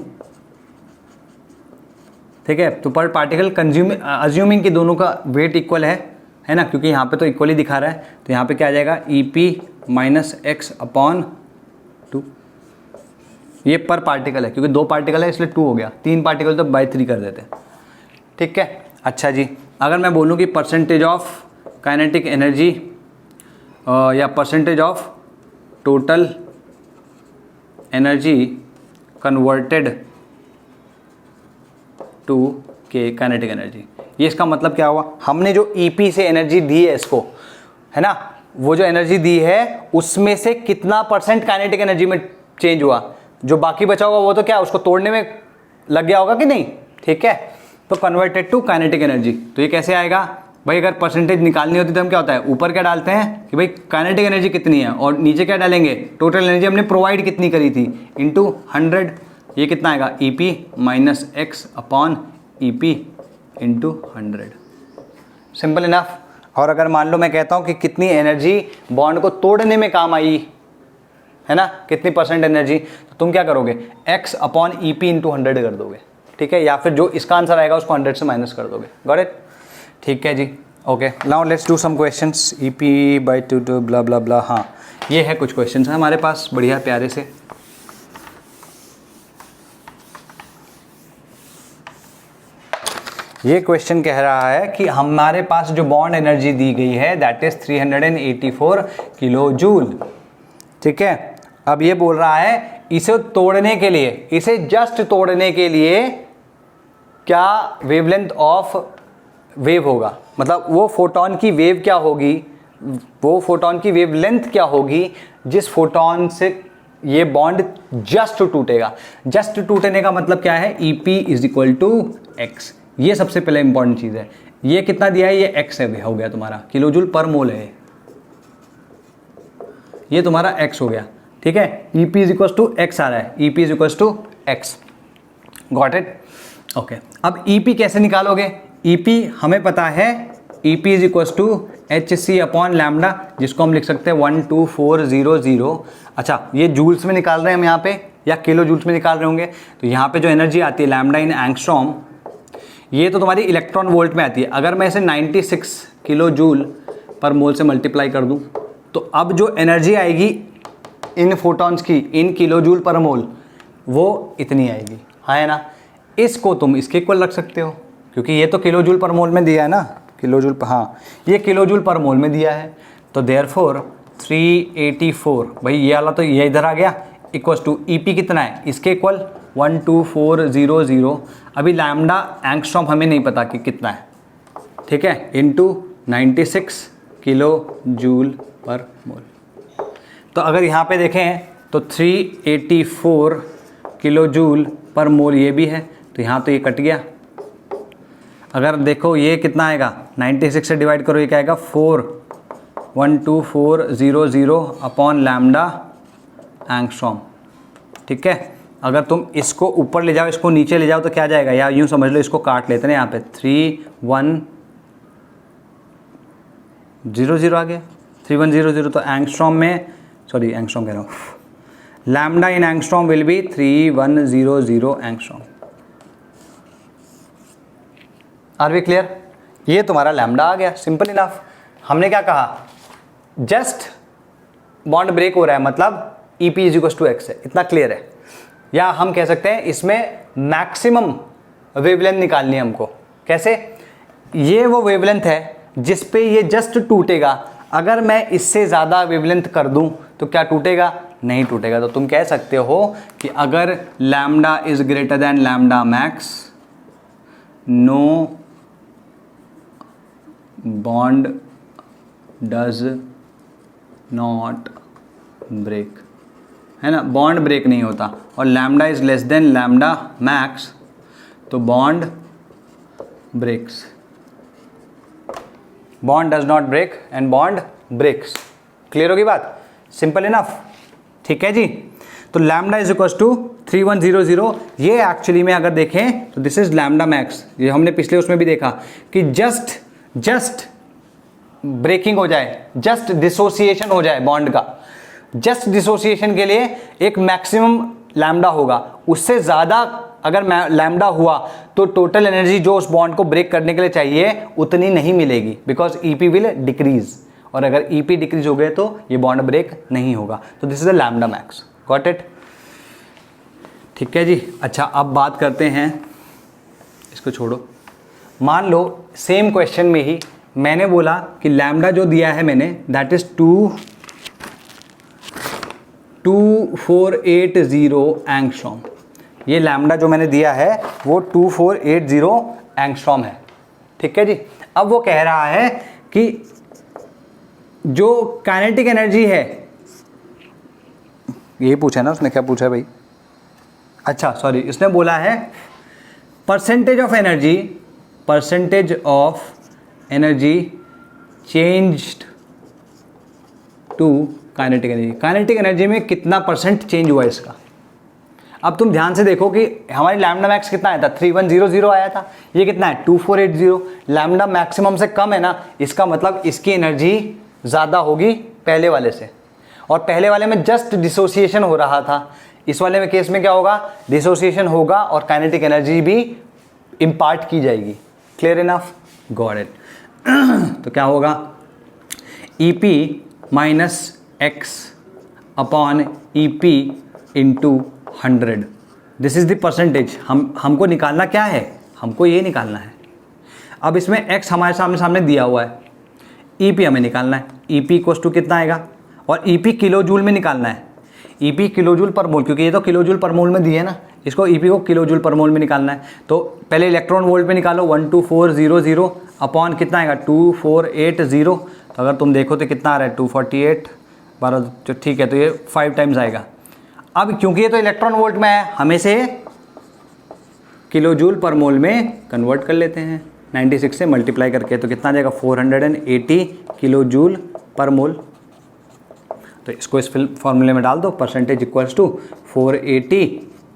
ठीक है, तो पर पार्टिकल अज्यूमिंग कि दोनों का वेट इक्वल है ना, क्योंकि यहाँ पे तो इक्वली दिखा रहा है, तो यहाँ पे क्या आ जाएगा? EP minus x upon 2। ये पर पार्टिकल है, क्योंकि 2 पार्टिकल है इसलिए 2 हो गया, 3 पार्टिकल तो बाय 3 कर देते। ठीक है, अच्छा जी, अगर मैं बोलूँ कि परसेंटेज ऑफ काइनेटिक एनर्जी या percentage of total energy converted to के काइनेटिक एनर्जी, ये इसका मतलब क्या हुआ? हमने जो EP से एनर्जी दी है इसको, है ना, वो जो एनर्जी दी है उसमें से कितना परसेंट काइनेटिक एनर्जी में चेंज हुआ? जो बाकी बचा होगा वो तो क्या उसको तोड़ने में लग गया होगा कि नहीं? ठीक है, तो कन्वर्टेड टू काइनेटिक एनर्जी। तो ये कैसे आएगा भाई? अगर परसेंटेज निकालनी होती तो हम क्या होता है, ऊपर क्या डालते हैं कि भाई काइनेटिक एनर्जी कितनी है, और नीचे क्या डालेंगे? टोटल एनर्जी हमने प्रोवाइड कितनी करी थी इंटू 100। ये कितना आएगा? EP minus x upon EP into 100। Simple enough. और अगर मान लो मैं कहता हूँ कि कितनी एनर्जी बॉन्ड को तोड़ने में काम आई, है ना, कितनी परसेंट एनर्जी, तो तुम क्या करोगे? x अपॉन EP इंटू 100 कर दोगे। ठीक है, या फिर जो इसका आंसर आएगा उसको 100 से माइनस कर दोगे। Got it? ठीक है जी, okay, now let's do some questions. EP by 2 blah blah blah. हाँ, ये है कुछ क्वेश्चंस हैं हमारे पास बढ़िया प्यारे से। ये क्वेश्चन कह रहा है कि हमारे पास जो बॉन्ड एनर्जी दी गई है दैट इज 384 किलो जूल। ठीक है, अब ये बोल रहा है इसे तोड़ने के लिए, इसे जस्ट तोड़ने के लिए क्या वेवलेंथ ऑफ वेव होगा, मतलब वो फोटोन की वेव क्या होगी, वो फोटोन की वेवलेंथ क्या होगी जिस फोटोन से ये बॉन्ड जस्ट टूटेगा। जस्ट टूटने का मतलब क्या है? EP is equal to x. ये सबसे पहले इंपॉर्टेंट चीज है। ये कितना दिया है? ये एक्स है, हो गया तुम्हारा, किलोजूल पर मोल है, ये तुम्हारा एक्स हो गया। ठीक है, EP is equal to x आ रहा है, EP is equal to x. Got it? Okay, अब EP कैसे निकालोगे? EP हमें पता है EP is equal to HC upon lambda, जिसको हम लिख सकते हैं 12400। अच्छा, ये जूल्स में निकाल रहे हैं हम यहाँ पे, या किलो जूल्स में निकाल रहे होंगे, तो यहाँ पे जो एनर्जी आती है लैम्डा इन एंगस्ट्रॉम, ये तो तुम्हारी इलेक्ट्रॉन वोल्ट में आती है। अगर मैं इसे 96 किलो जूल पर मोल से मल्टीप्लाई कर दूं, तो अब जो एनर्जी आएगी इन फोटॉन्स की इन किलो जूल पर मोल, वो इतनी आएगी। हाँ है ना? इसको तुम इसके इक्वल रख सकते हो, क्योंकि ये तो किलो जूल पर मोल में दिया है ना, किलो जूल, हाँ ये किलो जूल पर मोल में दिया है। तो देयरफॉर 384, भाई ये वाला तो ये इधर आ गया, इक्वल्स टू EP कितना है? इसके इक्वल 12400। अभी लैम्डा एंगस्ट्रॉम हमें नहीं पता कि कितना है, ठीक है, इंटू 96 किलो जूल पर मोल। तो अगर यहाँ पे देखें तो 384 किलो जूल पर मोल ये भी है, तो यहाँ तो ये कट गया। अगर देखो ये कितना आएगा, 96 से डिवाइड करो, ये क्या आएगा 12400 अपॉन लैम्डा एंगस्ट्रॉम। ठीक है, अगर तुम इसको ऊपर ले जाओ, इसको नीचे ले जाओ, तो क्या जाएगा, या यूँ समझ लो, इसको काट लेते हैं यहाँ पे 3100 आ गया, 3100। तो एंगस्ट्रॉम में, सॉरी एंगस्ट्रॉम कह रहा हूँ, lambda in angstrom will be 3100 angstrom. Are we clear? ये तुम्हारा लैम्डा आ गया, सिंपल इनफ। हमने क्या कहा, जस्ट बॉन्ड ब्रेक हो रहा है मतलब EP = x है, इतना क्लियर है। या हम कह सकते हैं इसमें मैक्सिमम वेवलेंथ निकालनी है हमको। कैसे? ये वो वेवलेंथ है जिस पे ये जस्ट टूटेगा। अगर मैं इससे ज़्यादा वेवलेंथ कर दूं तो क्या टूटेगा? नहीं टूटेगा। तो तुम कह सकते हो कि अगर lambda is greater than lambda max, no bond does not break, है ना, बॉन्ड ब्रेक नहीं होता। और lambda is less than lambda max तो bond breaks, bond does not break and bond breaks. Clear होगी बात? सिंपल इनफ, ठीक है जी। तो लैम्डा इज इक्वल टू 3100। ये एक्चुअली में अगर देखें तो दिस इज लैम्डा मैक्स। ये हमने पिछले उसमें भी देखा कि जस्ट ब्रेकिंग हो जाए, जस्ट डिसोसिएशन हो जाए बॉन्ड का। जस्ट डिसोसिएशन के लिए एक मैक्सिमम लैम्डा होगा, उससे ज़्यादा अगर लैम्डा हुआ तो टोटल एनर्जी जो उस बॉन्ड को ब्रेक करने के लिए चाहिए उतनी नहीं मिलेगी, बिकॉज EP विल डिक्रीज। और अगर EP डिक्रीज हो गए तो ये बॉन्ड ब्रेक नहीं होगा। तो this is the lambda max. Got it? ठीक है जी। अच्छा, अब बात करते हैं, इसको छोड़ो। मान लो सेम क्वेश्चन में ही मैंने बोला कि लैम्डा जो दिया है मैंने दैट इज 2480 एंगस्ट्रॉम। ये लैम्डा जो मैंने दिया है वो 2480 एंगस्ट्रॉम है। ठीक है जी। अब वो कह रहा है कि जो काइनेटिक एनर्जी है, यही पूछा ना उसने, क्या पूछा है भाई? अच्छा सॉरी, इसने बोला है percentage of energy changed to kinetic energy. Kinetic energy में कितना % चेंज हुआ इसका। अब तुम ध्यान से देखो कि हमारी लैम्डा मैक्स कितना आया था, 3100 आया था। ये कितना है, 2480। लैम्डा मैक्सिमम से कम है ना, इसका मतलब इसकी एनर्जी ज़्यादा होगी पहले वाले से। और पहले वाले में जस्ट डिसोसिएशन हो रहा था, इस वाले में केस में क्या होगा, डिसोसिएशन होगा और काइनेटिक एनर्जी भी इम्पार्ट की जाएगी। Clear enough? Got it. तो क्या होगा, EP - x upon EP into 100। This is the percentage. हमको निकालना क्या है, हमको ये निकालना है। अब इसमें x हमारे सामने दिया हुआ है, EP हमें निकालना है। EP इक्वल्स टू कितना आएगा, और EP किलो जूल में निकालना है। EP किलो जूल पर मोल, क्योंकि ये तो किलो जूल पर मोल में दिया है ना, इसको EP को किलो जूल पर मोल में निकालना है। तो पहले इलेक्ट्रॉन वोल्ट में निकालो, 12400 अपॉन कितना आएगा, 2480। तो अगर तुम देखो तो कितना आ रहा है, 248 12, तो ठीक है, तो ये 5 टाइम्स आएगा। अब क्योंकि ये तो इलेक्ट्रॉन वोल्ट में है, हमें से किलो जूल पर मोल में कन्वर्ट कर लेते हैं 96 से मल्टीप्लाई करके। तो कितना आ जाएगा, 480 किलो जूल पर मोल। तो इसको इस फॉर्मूले में डाल दो, percentage equals to 480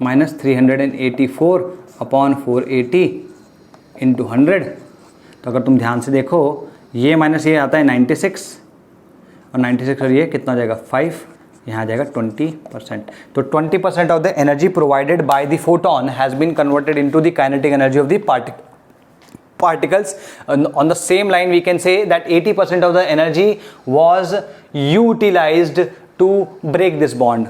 - 384 upon 480 into 100। तो अगर तुम ध्यान से देखो, ये माइनस ये आता है 96, और 96 और ये कितना आ जाएगा, 5, यहाँ आ जाएगा 20%। तो 20% of the energy provided by the photon has been converted into the kinetic energy of the particles. On the same line we can say that 80% of the energy was utilized to break this bond.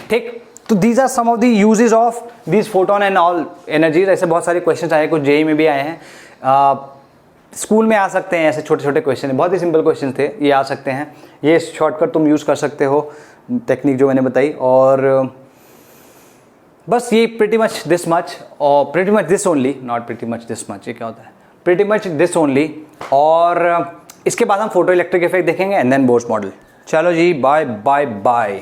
ठीक, तो these are some of the uses of these photon and all energies. ऐसे बहुत सारे question आए, कुछ JEE में भी आए हैं, स्कूल में आ सकते हैं। ऐसे छोटे छोटे क्वेश्चन, बहुत ही सिंपल क्वेश्चन थे, ये आ सकते हैं। ये शॉर्टकट तुम यूज़ कर सकते हो, टेक्निक जो मैंने बताई। और बस ये प्रिटी मच दिस मच, और pretty much this only, not pretty much this much, ये क्या होता है, प्रिटी मच दिस ओनली। और इसके बाद हम फोटो इलेक्ट्रिक इफेक्ट देखेंगे एंड देन बोर्स मॉडल। चलो जी, बाय बाय बाय।